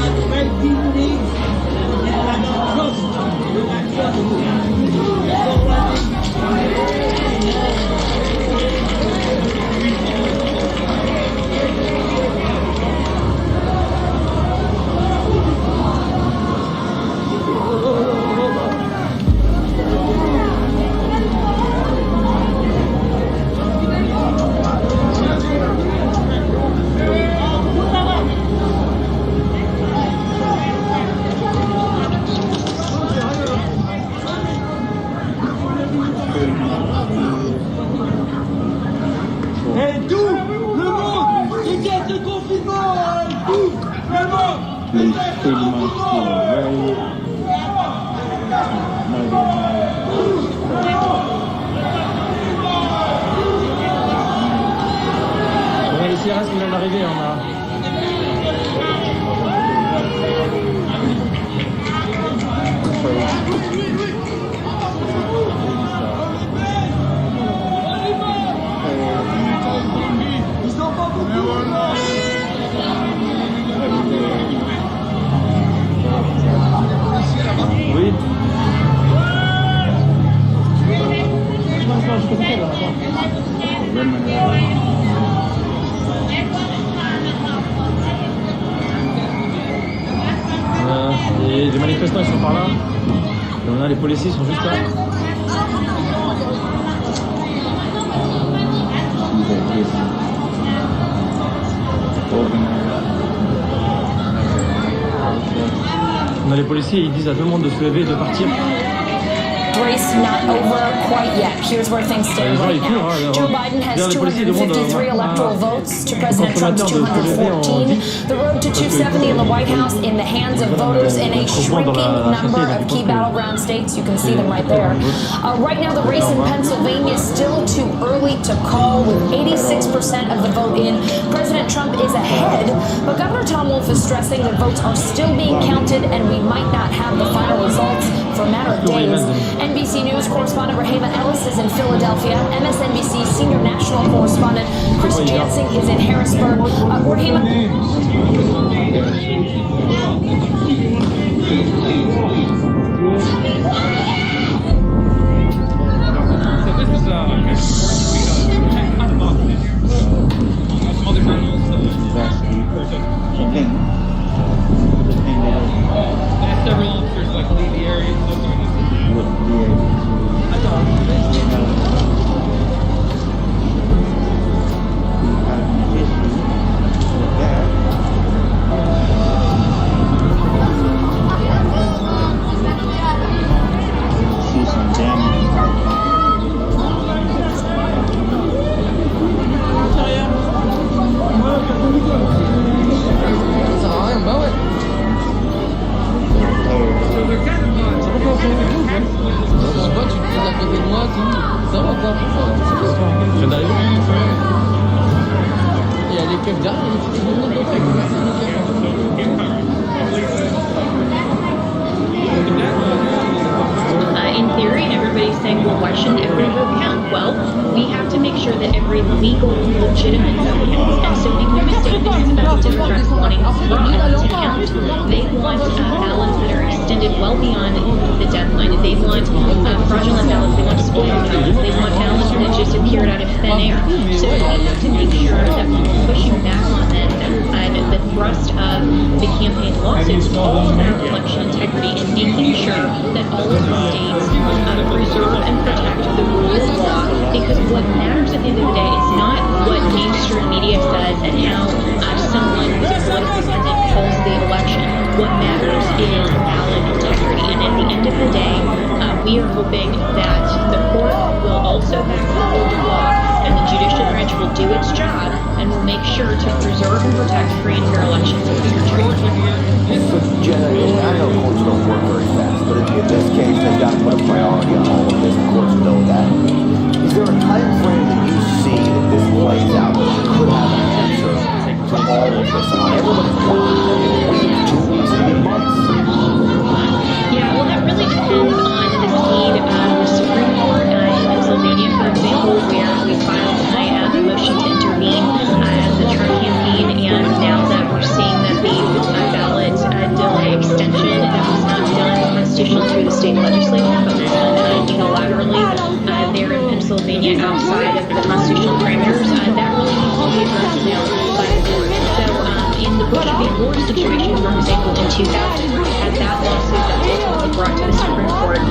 Les manifestants ils sont par là. Et on a les policiers ils sont juste là. On a les policiers, ils disent à tout le monde de se lever et de partir. Great race not over quite yet. Here's where things stand right now. Joe Biden has 253 electoral votes to President Trump's 214. The road to 270 in the White House in the hands of voters in a shrinking number of key battleground states. You can see them right there. Right now, the race in Pennsylvania is still too early to call, with 86% of the vote in. President Trump is ahead, but Governor Tom Wolf is stressing that votes are still being counted and we might not have the final results for a matter of days. NBC News correspondent Rahema Ellis is in Philadelphia. MSNBC senior national correspondent Chris Jansing is in Harrisburg. Rahema. Several officers like leave the area. See some damage. In theory, everybody's saying, well, why shouldn't every vote count? Well, we have to make sure that every legal, legitimate vote counts. And so make no mistake, this is about Democrats wanting fraud to count. They want ballots that are extended well beyond the deadline. They want fraudulent ballots. They want spoiled ballots. They want ballots that just appeared out of thin air. So we have to make sure that we're pushing back on this. And the thrust of the campaign lawsuits is all about election integrity and making sure that all of the states preserve and protect the rule of law, because what matters at the end of the day is not what mainstream media says and how someone who's a political pundit calls the election. What matters is ballot integrity, and at the end of the day, we are hoping that the court will also back the rule of law and the judicial branch will do its job and will make sure to preserve and protect free and fair elections in this country. Jenna, I know courts don't work very fast, but in this case, they've got to put a priority on all of this. The courts know that. Is there a time frame that you see that this plays out that you could have an answer to all of this? Everybody's wondering, weeks, 2 weeks, maybe months? Yeah, well, that really depends on the speed of the Supreme Court in Pennsylvania, for example, where we filed tonight a motion to intervene as the Trump campaign, and now that we're seeing that the ballot delay extension that was not done constitutionally through the state legislature, but was done unilaterally there in Pennsylvania outside of the constitutional parameters, that really needs to be addressed now by the court. So in the Bush v. Gore situation, for example, in 2000, where we had that lawsuit that was ultimately brought to the Supreme Court,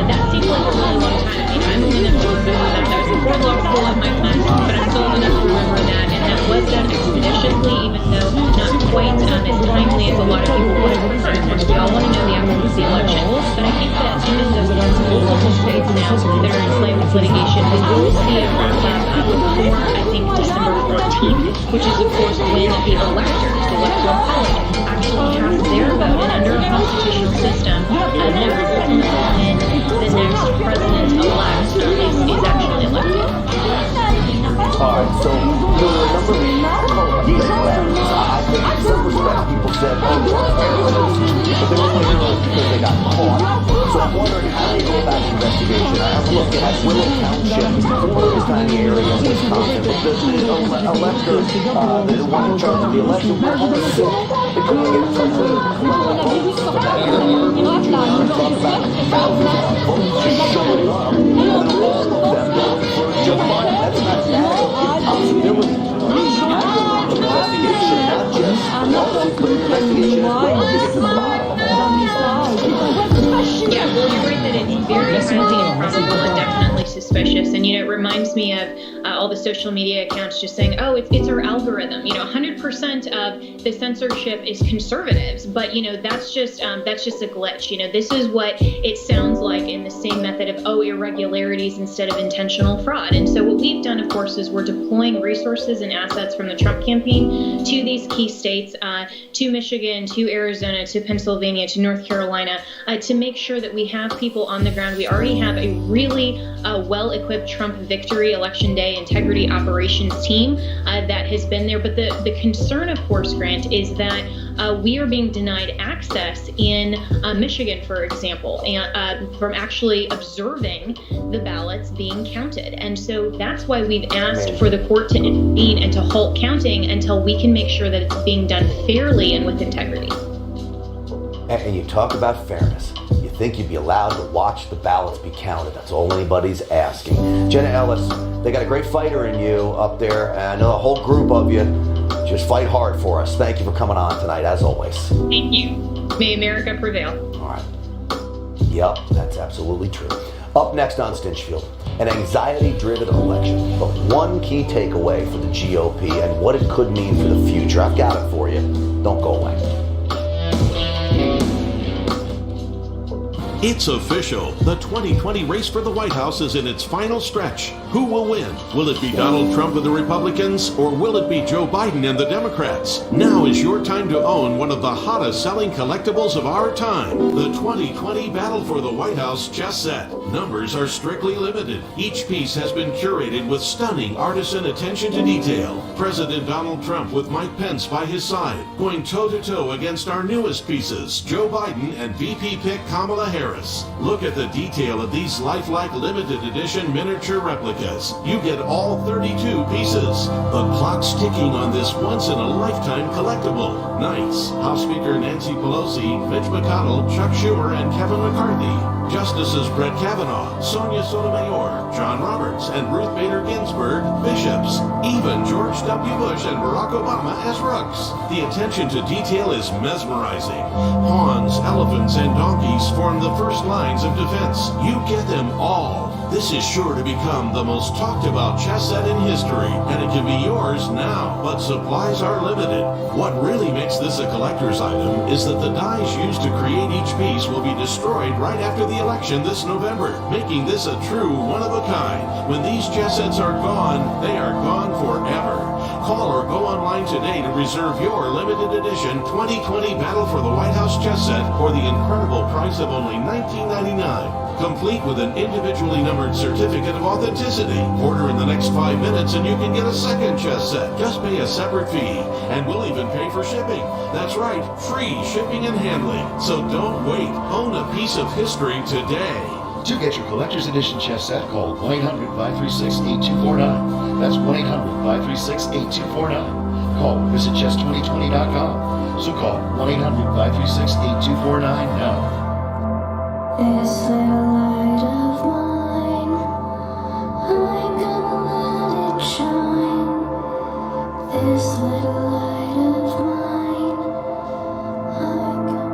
that seemed like a really long time. I mean, I'm old enough to remember that. I was before law school of my class, but I'm still old enough to remember that. And that was done expeditiously, even though not quite as timely as a lot of people would have preferred. Of course, we all want to know the outcome of the election. But I think that even though there's multiple states now that are in play with litigation, we will see a wrap-up before, I think, December 14th, which is, of course, when the electors, the electoral college, actually cast their vote. And under a constitutional system, that will ultimately when the next president-elect is actually elected. All right, so there were a number of programs. I think in some respects people said, oh, they were errors, but they were only errors because they got caught. So I'm wondering how they go about the investigation. I have looked at Willow Township, a tiny area in Wisconsin, but the elector, the one in charge of the election, they couldn't get in touch with the votes for that area. Talk about thousands of votes just showing up, and then all of them going for Joe Biden. That's not bad. There was an investigation, not just lawsuits, but an investigation as well to get to the bottom of all these. Yeah, well, you're right that it's very highly improbable and definitely suspicious. And, you know, it reminds me of all the social media accounts just saying, oh, it's our algorithm. 100% of the censorship is conservatives, but that's just a glitch. This is what it sounds like in the same method of irregularities instead of intentional fraud. And so what we've done, of course, is we're deploying resources and assets from the Trump campaign to these key states, to Michigan, to Arizona, to Pennsylvania, to North Carolina, to make sure that we have people on the ground. We already have a really well-equipped Trump victory election day integrity operations team that has been there. But the concern, of course, Grant, is that we are being denied access in Michigan, for example, and from actually observing the ballots being counted. And so that's why we've asked for the court to intervene and to halt counting until we can make sure that it's being done fairly and with integrity. And you talk about fairness. You think you'd be allowed to watch the ballots be counted. That's all anybody's asking. Jenna Ellis, they got a great fighter in you up there, and I know a whole group of you. Just fight hard for us. Thank you for coming on tonight, as always. Thank you. May America prevail. All right. Yep, that's absolutely true. Up next on Stinchfield, an anxiety-driven election, but one key takeaway for the GOP and what it could mean for the future. I've got it for you. Don't go away. It's official. The 2020 race for the White House is in its final stretch. Who will win? Will it be Donald Trump and the Republicans, or will it be Joe Biden and the Democrats? Now is your time to own one of the hottest selling collectibles of our time. The 2020 Battle for the White House chess set. Numbers are strictly limited. Each piece has been curated with stunning artisan attention to detail. President Donald Trump with Mike Pence by his side, going toe-to-toe against our newest pieces, Joe Biden and VP pick Kamala Harris. Look at the detail of these lifelike limited edition miniature replicas. You get all 32 pieces. The clock's ticking on this once-in-a-lifetime collectible. Knights, House Speaker Nancy Pelosi, Mitch McConnell, Chuck Schumer, and Kevin McCarthy. Justices Brett Kavanaugh, Sonia Sotomayor, John Roberts, and Ruth Bader Ginsburg, bishops. Even George W. Bush and Barack Obama as rooks. The attention to detail is mesmerizing. Pawns, elephants, and donkeys form the first lines of defense. You get them all. This is sure to become the most talked about chess set in history, and it can be yours now, but supplies are limited. What really makes this a collector's item is that the dies used to create each piece will be destroyed right after the election this November, making this a true one-of-a-kind. When these chess sets are gone, they are gone forever. Call or go online today to reserve your limited edition 2020 Battle for the White House chess set for the incredible price of only $19.99. Complete with an individually numbered certificate of authenticity. Order in the next 5 minutes and you can get a second chess set. Just pay a separate fee, and we'll even pay for shipping. That's right, free shipping and handling. So don't wait. Own a piece of history today. To get your collector's edition chess set, call 1-800-536-8249. That's 1-800-536-8249. Call or visit chess2020.com. So call 1-800-536-8249 now. This little light of mine, I'm gonna let it shine. This little light of mine, I'm gonna...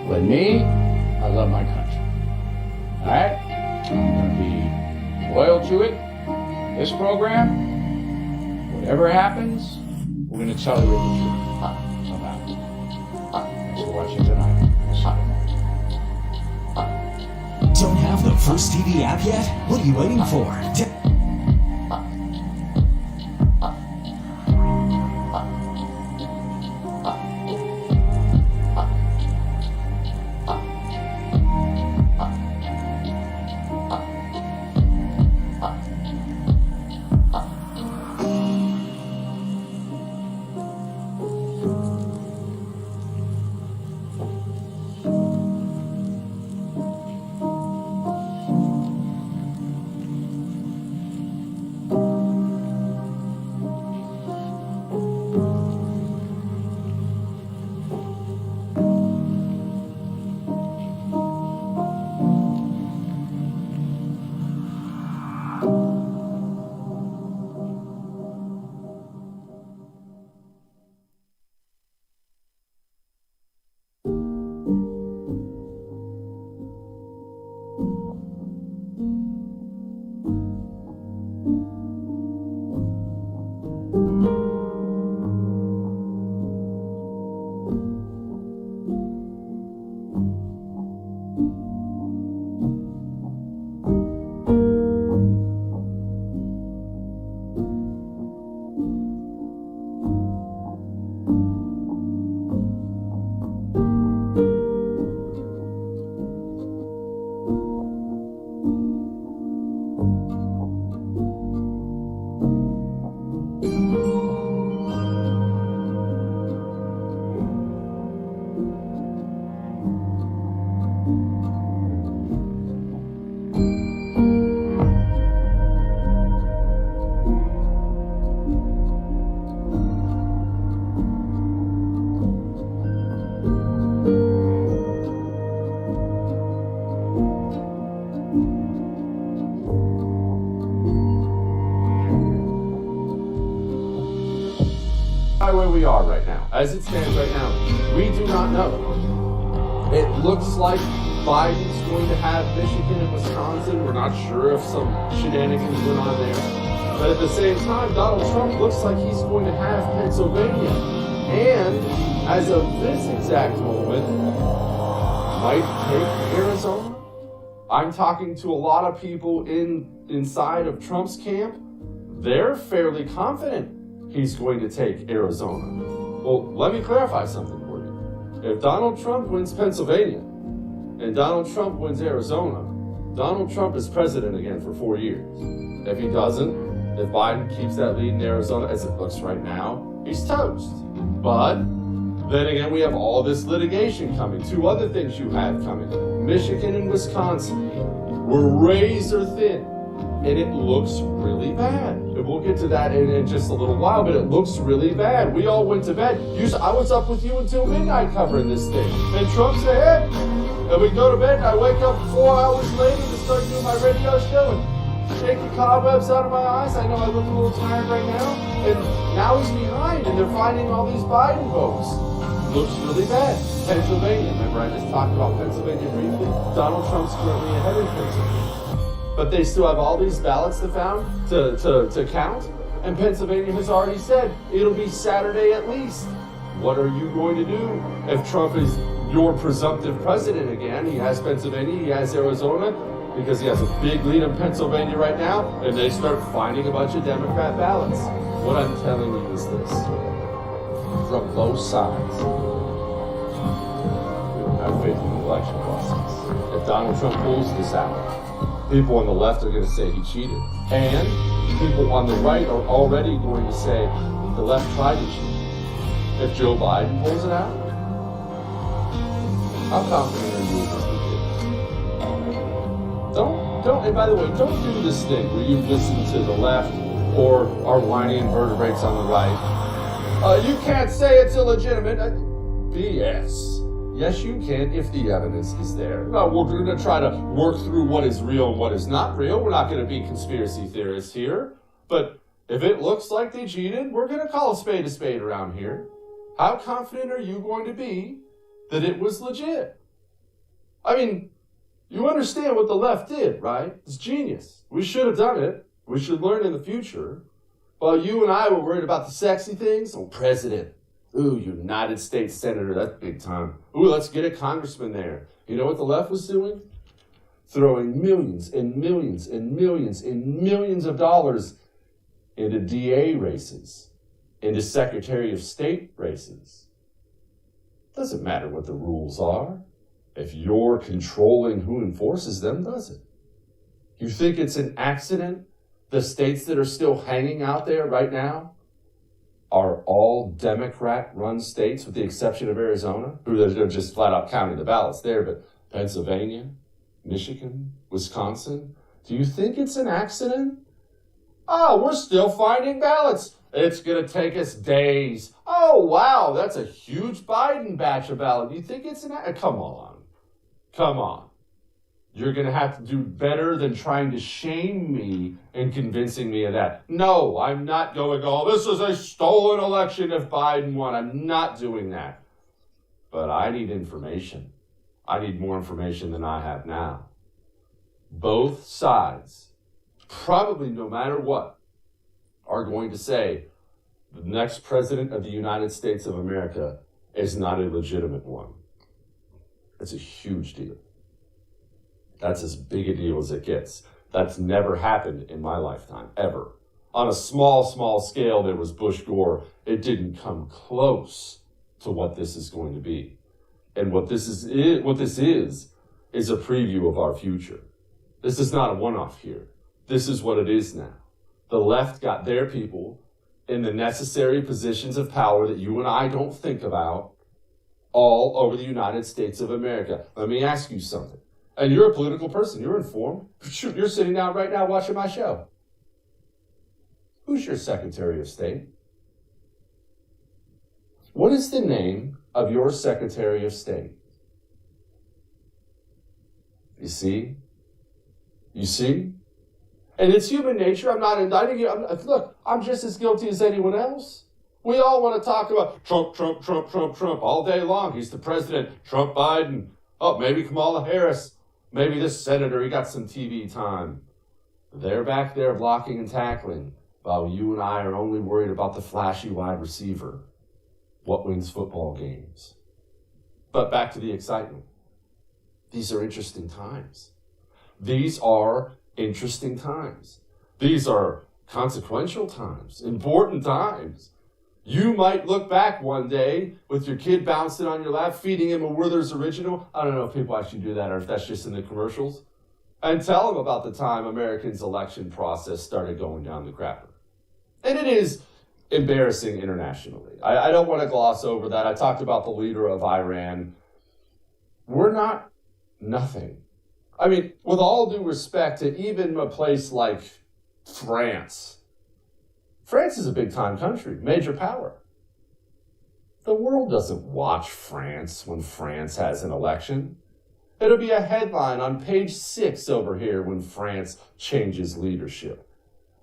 But me, I love my country. All right? I'm going to be loyal to it. This program, whatever happens, we're going to tell you the truth about it. Thanks for watching tonight. Don't have the First TV app yet? What are you waiting for? Where we are right now, as it stands right now, we do not know. It looks like Biden's going to have Michigan and Wisconsin. We're not sure if some shenanigans went on there. But at the same time, Donald Trump looks like he's going to have Pennsylvania. And as of this exact moment, might take Arizona. I'm talking to a lot of people inside of Trump's camp. They're fairly confident he's going to take Arizona. Well, let me clarify something for you. If Donald Trump wins Pennsylvania and Donald Trump wins Arizona, Donald Trump is president again for 4 years. If he doesn't, if Biden keeps that lead in Arizona as it looks right now, he's toast. But then again, we have all this litigation coming. Two other things you have coming. Michigan and Wisconsin were razor thin, and it looks really bad. And we'll get to that in just a little while, but it looks really bad. We all went to bed. I was up with you until midnight covering this thing. And Trump's ahead. And we go to bed, and I wake up 4 hours later to start doing my radio show and shake the cobwebs out of my eyes. I know I look a little tired right now. And now he's behind, and they're finding all these Biden votes. Looks really bad. Pennsylvania. Remember, I just talked about Pennsylvania briefly? Donald Trump's currently ahead in Pennsylvania. But they still have all these ballots to count. And Pennsylvania has already said it'll be Saturday at least. What are you going to do if Trump is your presumptive president again? He has Pennsylvania, he has Arizona, because he has a big lead in Pennsylvania right now, and they start finding a bunch of Democrat ballots. What I'm telling you is this. From both sides, we don't have faith in the election process. If Donald Trump pulls this out, people on the left are going to say he cheated. And people on the right are already going to say the left tried to cheat. If Joe Biden pulls it out, how confident are you in this? Don't, and by the way, don't do this thing where you listen to the left or are whiny invertebrates on the right. You can't say it's illegitimate. BS. Yes, you can if the evidence is there. No, we're going to try to work through what is real and what is not real. We're not going to be conspiracy theorists here. But if it looks like they cheated, we're going to call a spade around here. How confident are you going to be that it was legit? I mean, you understand what the left did, right? It's genius. We should have done it. We should learn in the future. While you and I were worried about the sexy things, president. Ooh, United States Senator, that's big time. Ooh, let's get a congressman there. You know what the left was doing? Throwing millions and millions and millions and millions of dollars into DA races, into Secretary of State races. Doesn't matter what the rules are. If you're controlling who enforces them, does it? You think it's an accident the states that are still hanging out there right now are all Democrat-run states, with the exception of Arizona, who they're just flat out counting the ballots there, but Pennsylvania, Michigan, Wisconsin, do you think it's an accident? Oh, we're still finding ballots. It's going to take us days. Oh, wow, that's a huge Biden batch of ballots. You think it's an accident? Come on. Come on. You're going to have to do better than trying to shame me and convincing me of that. No, I'm not going, oh, this is a stolen election if Biden won. I'm not doing that. But I need information. I need more information than I have now. Both sides, probably no matter what, are going to say the next president of the United States of America is not a legitimate one. It's a huge deal. That's as big a deal as it gets. That's never happened in my lifetime, ever. On a small scale, there was Bush Gore. It didn't come close to what this is going to be. And what this is a preview of our future. This is not a one-off here. This is what it is now. The left got their people in the necessary positions of power that you and I don't think about all over the United States of America. Let me ask you something. And you're a political person. You're informed. Shoot, you're sitting down right now watching my show. Who's your Secretary of State? What is the name of your Secretary of State? You see? You see? And it's human nature. I'm not indicting you. Look, I'm just as guilty as anyone else. We all want to talk about Trump all day long. He's the president. Trump, Biden. Oh, maybe Kamala Harris. Maybe this senator, he got some TV time. They're back there blocking and tackling, while you and I are only worried about the flashy wide receiver. What wins football games? But back to the excitement. These are interesting times. These are interesting times. These are consequential times, important times. You might look back one day with your kid bouncing on your lap, feeding him a Werther's Original. I don't know if people actually do that or if that's just in the commercials. And tell them about the time Americans' election process started going down the crapper. And it is embarrassing internationally. I don't want to gloss over that. I talked about the leader of Iran. We're not nothing. I mean, with all due respect to even a place like France. France is a big-time country, major power. The world doesn't watch France when France has an election. It'll be a headline on page 6 over here when France changes leadership.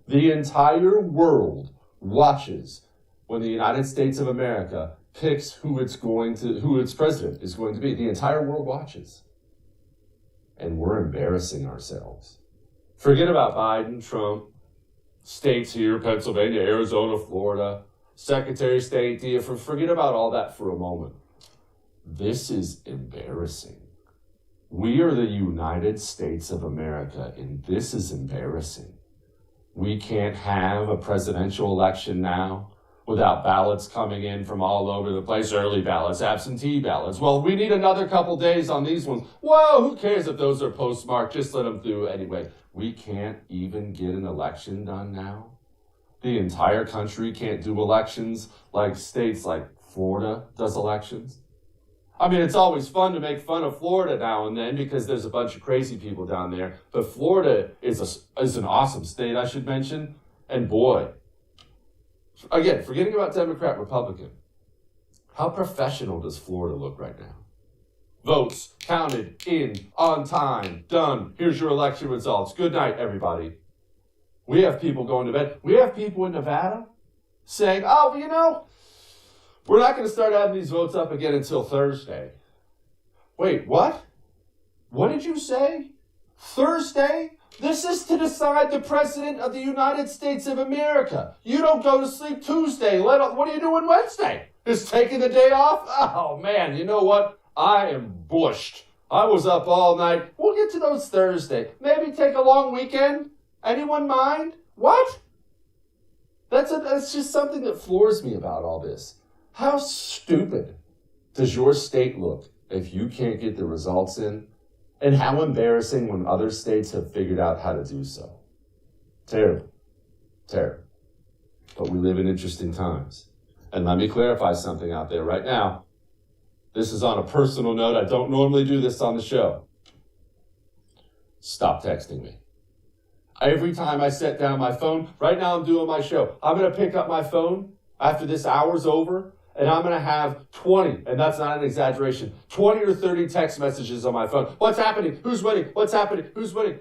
The entire world watches when the United States of America picks who its president is going to be. The entire world watches. And we're embarrassing ourselves. Forget about Biden, Trump, states here, Pennsylvania, Arizona, Florida, Secretary of State, forget about all that for a moment. This is embarrassing. We are the United States of America, and this is embarrassing. We can't have a presidential election now without ballots coming in from all over the place, early ballots, absentee ballots. Well, we need another couple days on these ones. Whoa, who cares if those are postmarked? Just let them through anyway. We can't even get an election done now. The entire country can't do elections like states like Florida does elections. I mean, it's always fun to make fun of Florida now and then because there's a bunch of crazy people down there. But Florida is an awesome state, I should mention. And boy, again, forgetting about Democrat, Republican, how professional does Florida look right now? Votes counted in, on time, done. Here's your election results. Good night, everybody. We have people going to bed. We have people in Nevada saying, oh, you know, we're not going to start adding these votes up again until Thursday. Wait, what? What did you say? Thursday? This is to decide the President of the United States of America. You don't go to sleep Tuesday. What are you doing Wednesday? Just taking the day off? Oh, man, you know what? I am bushed. I was up all night. We'll get to those Thursday. Maybe take a long weekend. Anyone mind? What? That's just something that floors me about all this. How stupid does your state look if you can't get the results in? And how embarrassing when other states have figured out how to do so. Terrible. Terrible. But we live in interesting times. And let me clarify something out there right now. This is on a personal note. I don't normally do this on the show. Stop texting me. Every time I set down my phone, right now I'm doing my show. I'm going to pick up my phone after this hour's over, and I'm going to have 20, and that's not an exaggeration, 20 or 30 text messages on my phone. What's happening? Who's winning? What's happening? Who's winning?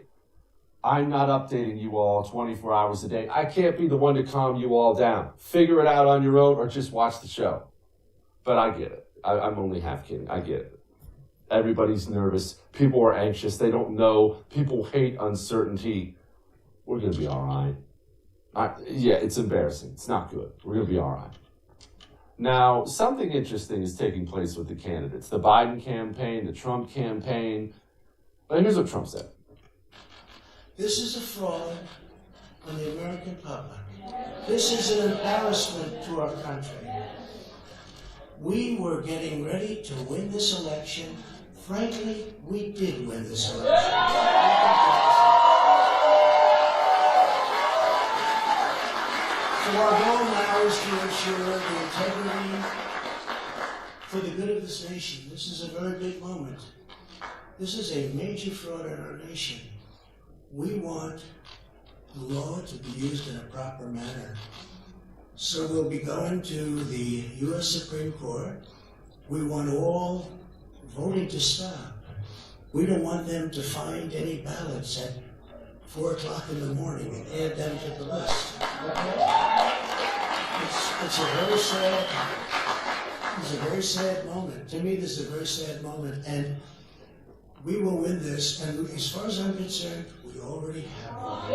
I'm not updating you all 24 hours a day. I can't be the one to calm you all down. Figure it out on your own or just watch the show. But I get it. I'm only half kidding. I get it. Everybody's nervous. People are anxious. They don't know. People hate uncertainty. We're going to be all right. Yeah, it's embarrassing. It's not good. We're going to be all right. Now, something interesting is taking place with the candidates. The Biden campaign, the Trump campaign. And here's what Trump said. This is a fraud on the American public. This is an embarrassment to our country. We were getting ready to win this election. Frankly, we did win this election. So our goal now is to ensure the integrity for the good of this nation. This is a very big moment. This is a major fraud in our nation. We want the law to be used in a proper manner. So we'll be going to the U.S. Supreme Court. We want all voting to stop. We don't want them to find any ballots at 4 o'clock in the morning and add them to the list. It's a very sad moment. To me, this is a very sad moment, and we will win this. And as far as I'm concerned, we already have won.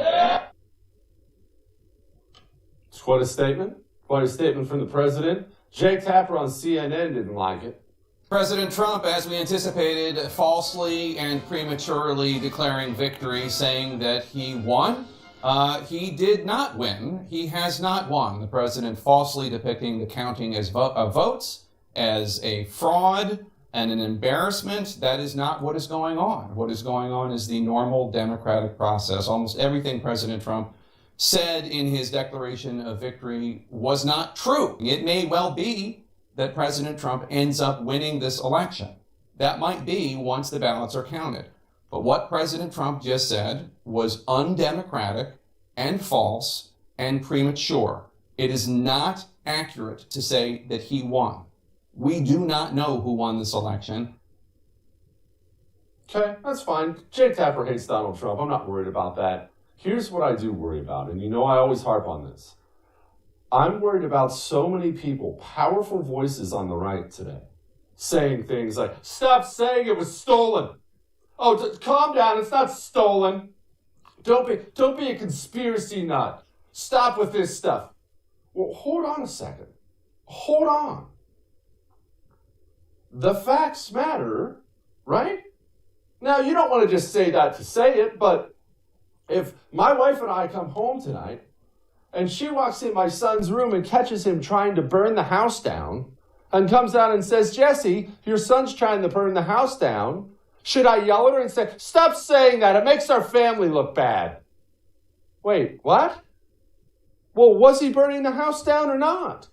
It's quite a statement. Quite a statement from the president. Jake Tapper on CNN didn't like it. President Trump, as we anticipated, falsely and prematurely declaring victory, saying that he won. He did not win. He has not won. The president falsely depicting the counting as votes as a fraud and an embarrassment. That is not what is going on. What is going on is the normal democratic process. Almost everything President Trump said in his declaration of victory was not true. It may well be that President Trump ends up winning this election. That might be once the ballots are counted. But what President Trump just said was undemocratic and false and premature. It is not accurate to say that he won. We do not know who won this election. Okay, that's fine. Jake Tapper hates Donald Trump. I'm not worried about that. Here's what I do worry about, and you know I always harp on this. I'm worried about so many people, powerful voices on the right today, saying things like, stop saying it was stolen. Oh, calm down, it's not stolen. Don't be a conspiracy nut. Stop with this stuff. Well, hold on a second. Hold on. The facts matter, right? Now, you don't want to just say that to say it, but if my wife and I come home tonight and she walks in my son's room and catches him trying to burn the house down and comes out and says, Jesse, your son's trying to burn the house down, should I yell at her and say, stop saying that, it makes our family look bad? Wait, what? Well, was he burning the house down or not?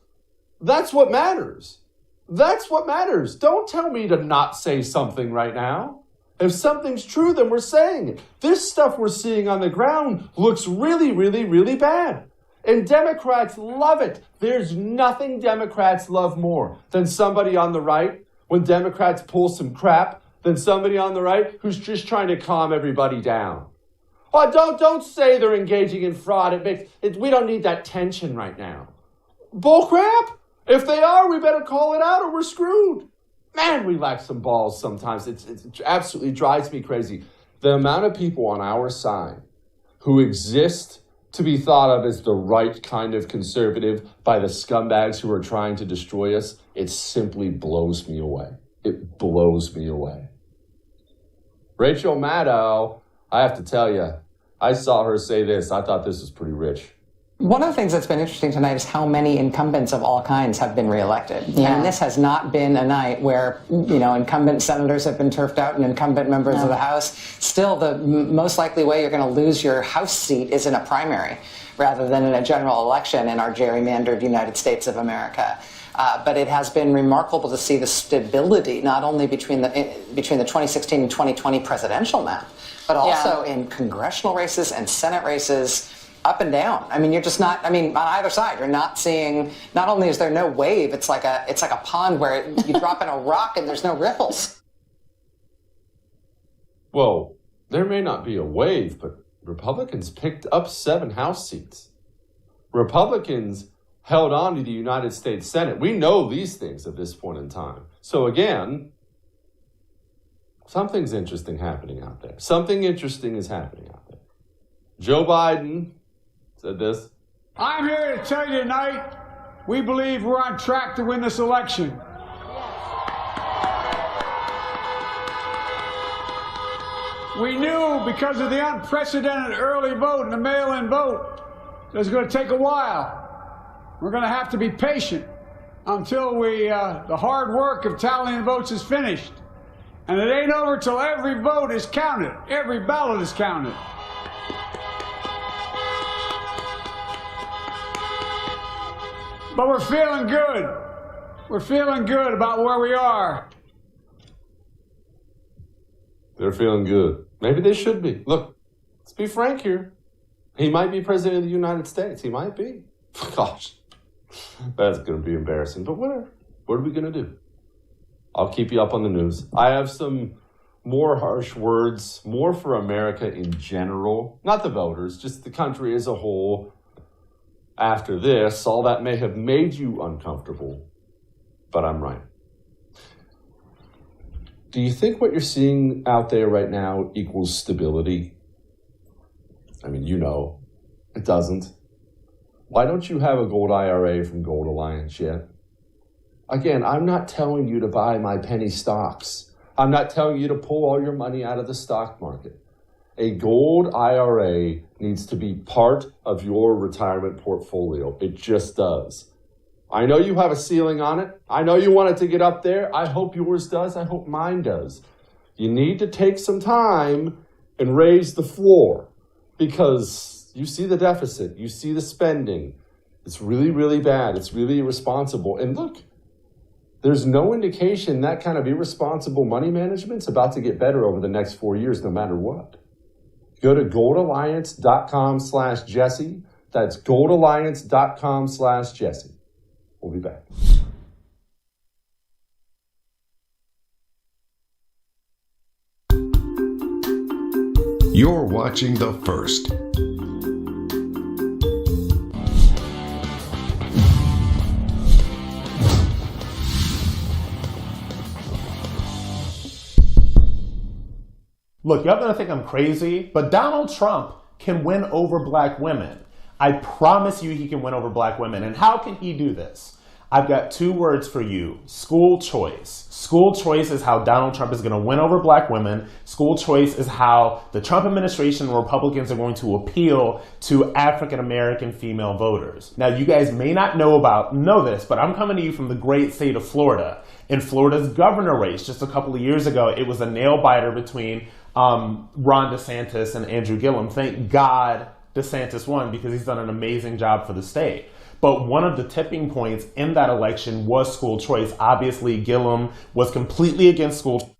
That's what matters. That's what matters. Don't tell me to not say something right now. If something's true, then we're saying it. This stuff we're seeing on the ground looks really, really, really bad. And Democrats love it. There's nothing Democrats love more than somebody on the right, when Democrats pull some crap, than somebody on the right who's just trying to calm everybody down. Oh, don't say they're engaging in fraud. We don't need that tension right now. Bull crap. If they are, we better call it out or we're screwed. Man, we lack some balls sometimes. It absolutely drives me crazy. The amount of people on our side who exist to be thought of as the right kind of conservative by the scumbags who are trying to destroy us, it simply blows me away. It blows me away. Rachel Maddow, I have to tell you, I saw her say this. I thought this was pretty rich. One of the things that's been interesting tonight is how many incumbents of all kinds have been reelected. Yeah. And this has not been a night where, incumbent senators have been turfed out and incumbent members of the House. Still, the most likely way you're going to lose your House seat is in a primary rather than in a general election in our gerrymandered United States of America. But it has been remarkable to see the stability, not only between the 2016 and 2020 presidential map, but also in congressional races and Senate races. Up and down. I mean, you're just not, on either side, you're not seeing, not only is there no wave, it's like a pond where you drop in a rock and there's no ripples. Well, there may not be a wave, but Republicans picked up 7 House seats. Republicans held on to the United States Senate. We know these things at this point in time. So again, something's interesting happening out there. Something interesting is happening out there. Joe Biden said this. I'm here to tell you tonight, we believe we're on track to win this election. We knew because of the unprecedented early vote and the mail-in vote, it was going to take a while. We're going to have to be patient until the hard work of tallying votes is finished. And it ain't over till every vote is counted. Every ballot is counted. But we're feeling good. We're feeling good about where we are. They're feeling good. Maybe they should be. Look, let's be frank here. He might be president of the United States. He might be. Gosh, that's going to be embarrassing. But whatever. What are we going to do? I'll keep you up on the news. I have some more harsh words, more for America in general. Not the voters, just the country as a whole. After this, all that may have made you uncomfortable, but I'm right. Do you think what you're seeing out there right now equals stability? I mean, it doesn't. Why don't you have a gold IRA from Gold Alliance yet? Again, I'm not telling you to buy my penny stocks. I'm not telling you to pull all your money out of the stock market. A gold IRA needs to be part of your retirement portfolio. It just does. I know you have a ceiling on it. I know you want it to get up there. I hope yours does. I hope mine does. You need to take some time and raise the floor because you see the deficit. You see the spending. It's really, really bad. It's really irresponsible. And look, there's no indication that kind of irresponsible money management's about to get better over the next 4 years, no matter what. Go to goldalliance.com/Jesse. That's goldalliance.com/Jesse. We'll be back. You're watching The First. Look, y'all gonna think I'm crazy, but Donald Trump can win over black women. I promise you he can win over black women. And how can he do this? I've got 2 words for you. School choice. School choice is how Donald Trump is going to win over black women. School choice is how the Trump administration and Republicans are going to appeal to African American female voters. Now, you guys may not know this, but I'm coming to you from the great state of Florida. In Florida's governor race just a couple of years ago, it was a nail biter between Ron DeSantis and Andrew Gillum. Thank God DeSantis won because he's done an amazing job for the state. But one of the tipping points in that election was school choice. Obviously, Gillum was completely against school.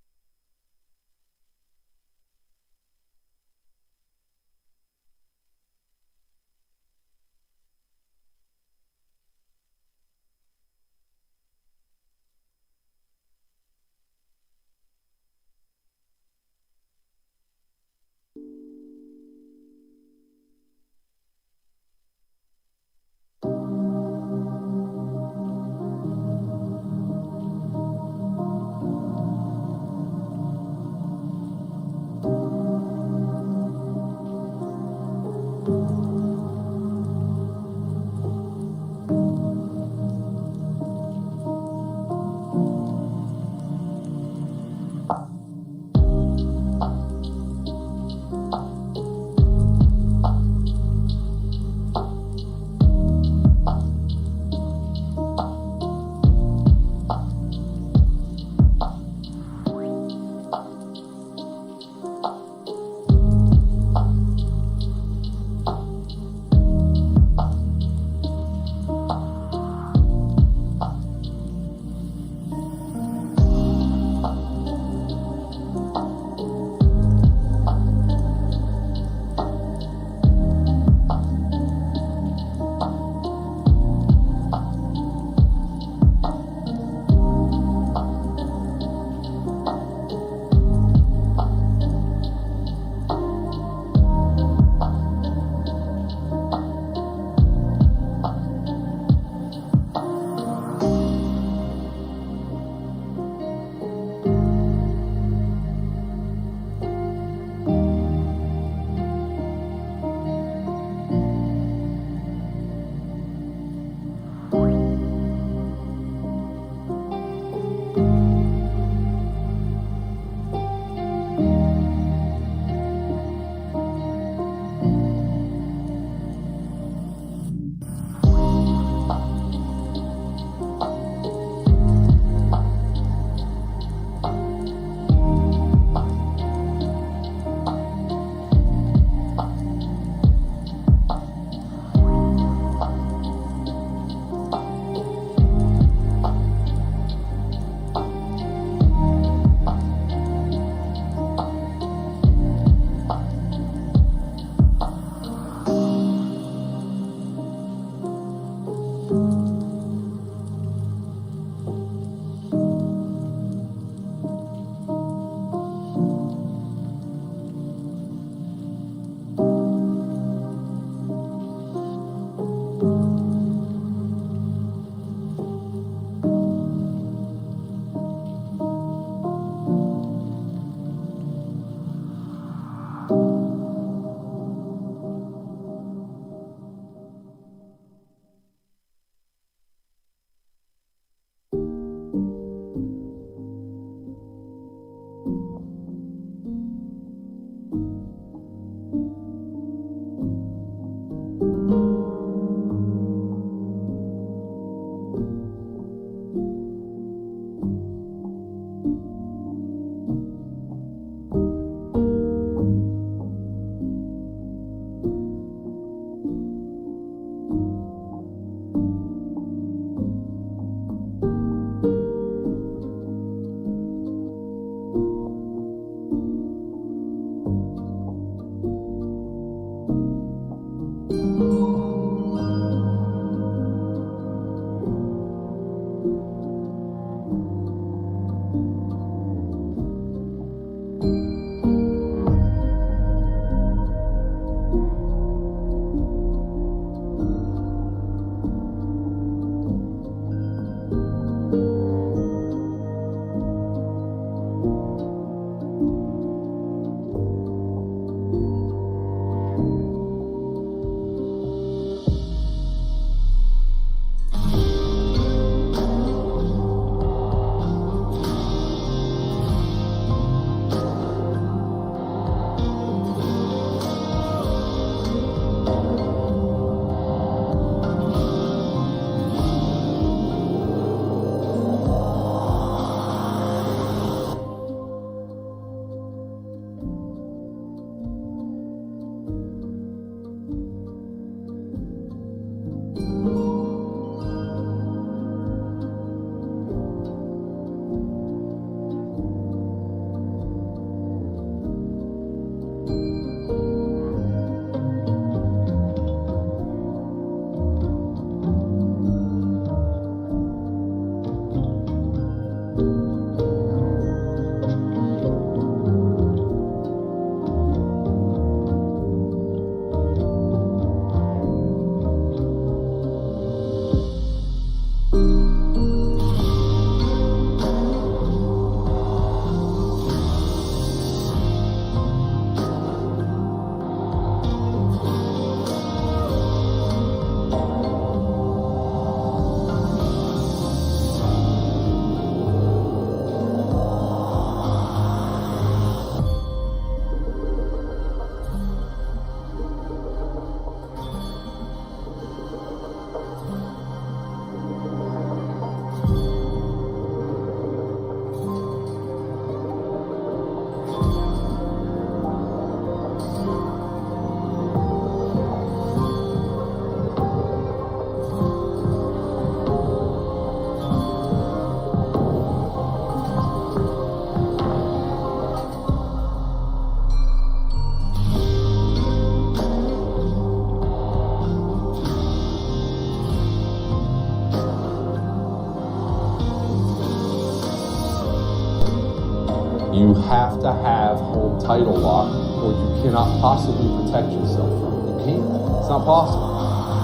to have home title lock, or you cannot possibly protect yourself from it. You can't. It's not possible.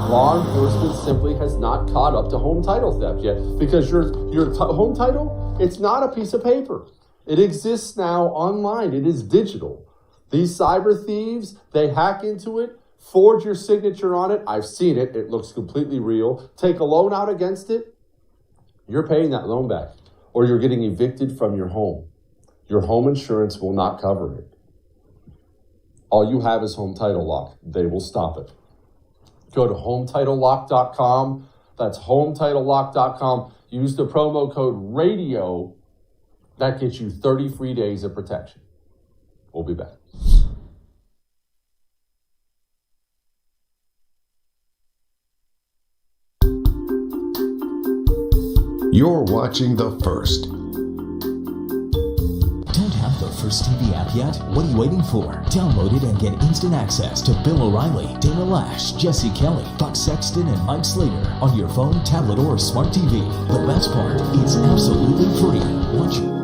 Law enforcement simply has not caught up to home title theft yet, because your home title, it's not a piece of paper. It exists now online. It is digital. These cyber thieves, they hack into it, forge your signature on it. I've seen it. It looks completely real. Take a loan out against it. You're paying that loan back, or you're getting evicted from your home. Your home insurance will not cover it. All you have is home title lock. They will stop it. Go to HomeTitleLock.com. That's HomeTitleLock.com. Use the promo code RADIO. That gets you 30 free days of protection. We'll be back. You're watching The First. Don't have the First TV app yet? What are you waiting for? Download it and get instant access to Bill O'Reilly, Dana Lash, Jesse Kelly, Buck Sexton, and Mike Slater on your phone, tablet, or smart TV. The best part, it's absolutely free. Watch it.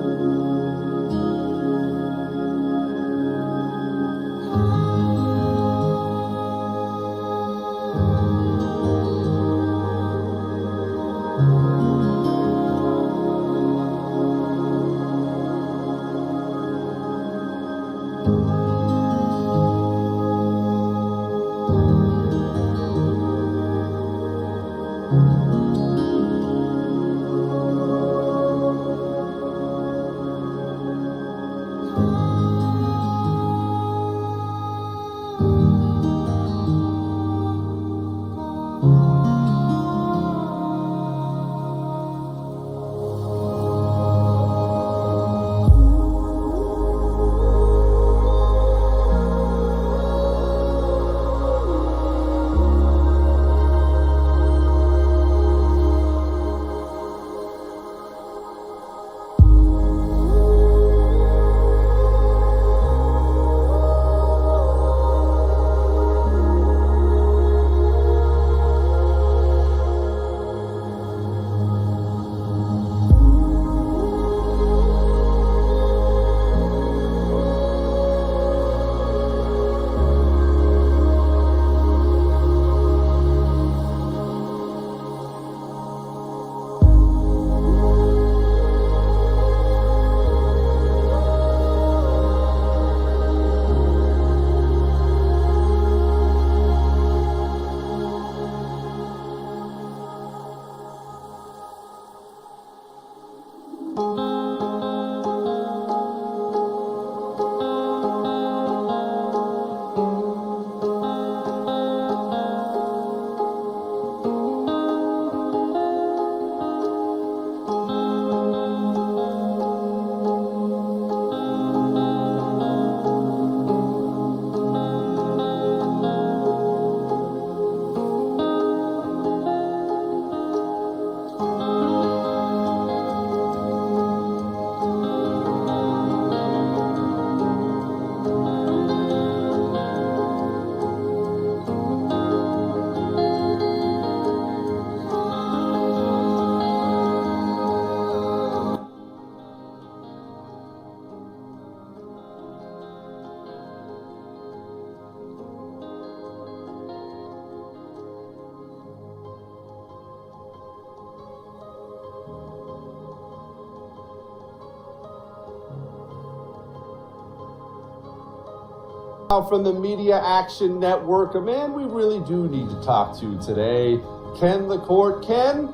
From the Media Action Network, a man we really do need to talk to today. Ken the Court. Ken,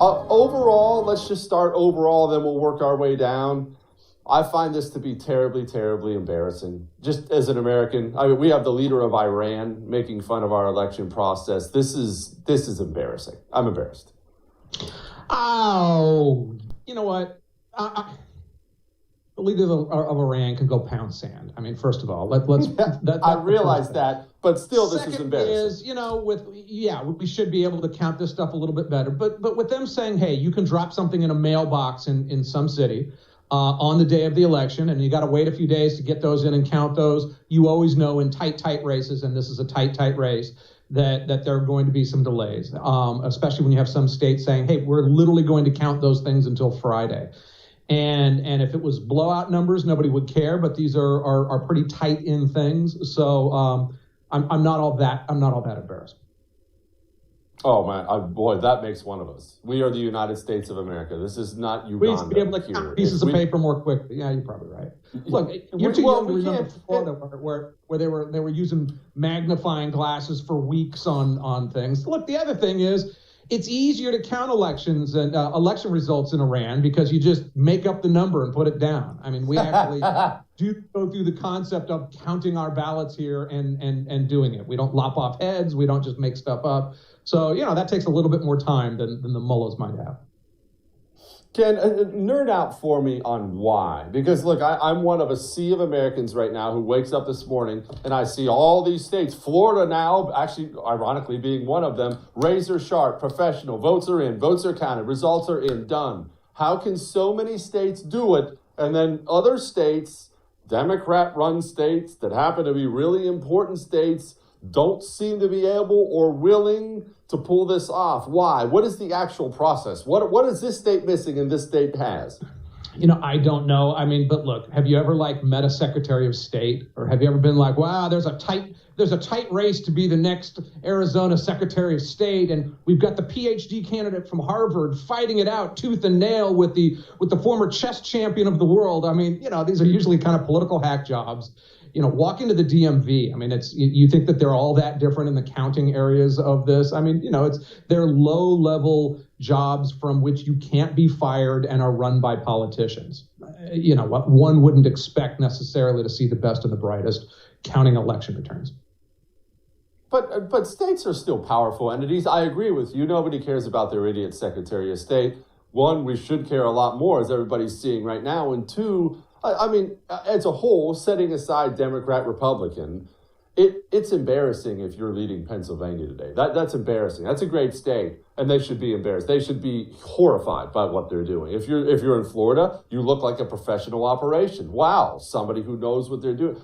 overall, let's just start overall, then we'll work our way down. I find this to be terribly, terribly embarrassing. Just as an American, I mean, we have the leader of Iran making fun of our election process. This is embarrassing. I'm embarrassed. Oh, you know what? The leader of Iran can go pound sand. I mean, first of all, let's. I realize that, but still, this is embarrassing. Is, you know, we should be able to count this stuff a little bit better. But with them saying, hey, you can drop something in a mailbox in some city on the day of the election, and you got to wait a few days to get those in and count those. You always know in tight races, and this is a tight race, that there are going to be some delays, especially when you have some states saying, hey, we're literally going to count those things until Friday. And if it was blowout numbers, nobody would care. But these are pretty tight in things. So I'm not all that embarrassed. Oh man, boy, that makes one of us. We are the United States of America. This is not Uganda. We used to be able to count pieces of paper more quickly. Yeah, you're probably right. Look, you're too young to remember Florida where they were using magnifying glasses for weeks on things. Look, the other thing is, it's easier to count elections and election results in Iran because you just make up the number and put it down. I mean, we actually do go through the concept of counting our ballots here and doing it. We don't lop off heads. We don't just make stuff up. So, that takes a little bit more time than the mullahs might have. Ken, nerd out for me on why. Because, look, I'm one of a sea of Americans right now who wakes up this morning and I see all these states, Florida now, actually, ironically, being one of them, razor sharp, professional, votes are in, votes are counted, results are in, done. How can so many states do it and then other states, Democrat-run states that happen to be really important states, don't seem to be able or willing to pull this off? Why? What is the actual process? What is this state missing and this state has? I don't know. I mean, but look, have you ever met a Secretary of State, or have you ever been like, wow, there's a tight race to be the next Arizona Secretary of State, and we've got the PhD candidate from Harvard fighting it out tooth and nail with the former chess champion of the world. I mean, these are usually kind of political hack jobs. Walk into the DMV. I mean, you think that they're all that different in the counting areas of this. I mean, they're low-level jobs from which you can't be fired and are run by politicians. What one wouldn't expect necessarily to see the best and the brightest counting election returns. But states are still powerful entities. I agree with you. Nobody cares about their idiot Secretary of State. One, we should care a lot more, as everybody's seeing right now. And two, I mean, as a whole, setting aside Democrat, Republican, it's embarrassing if you're leading Pennsylvania today. That's embarrassing. That's a great state, and they should be embarrassed. They should be horrified by what they're doing. If you're in Florida, you look like a professional operation. Wow, somebody who knows what they're doing.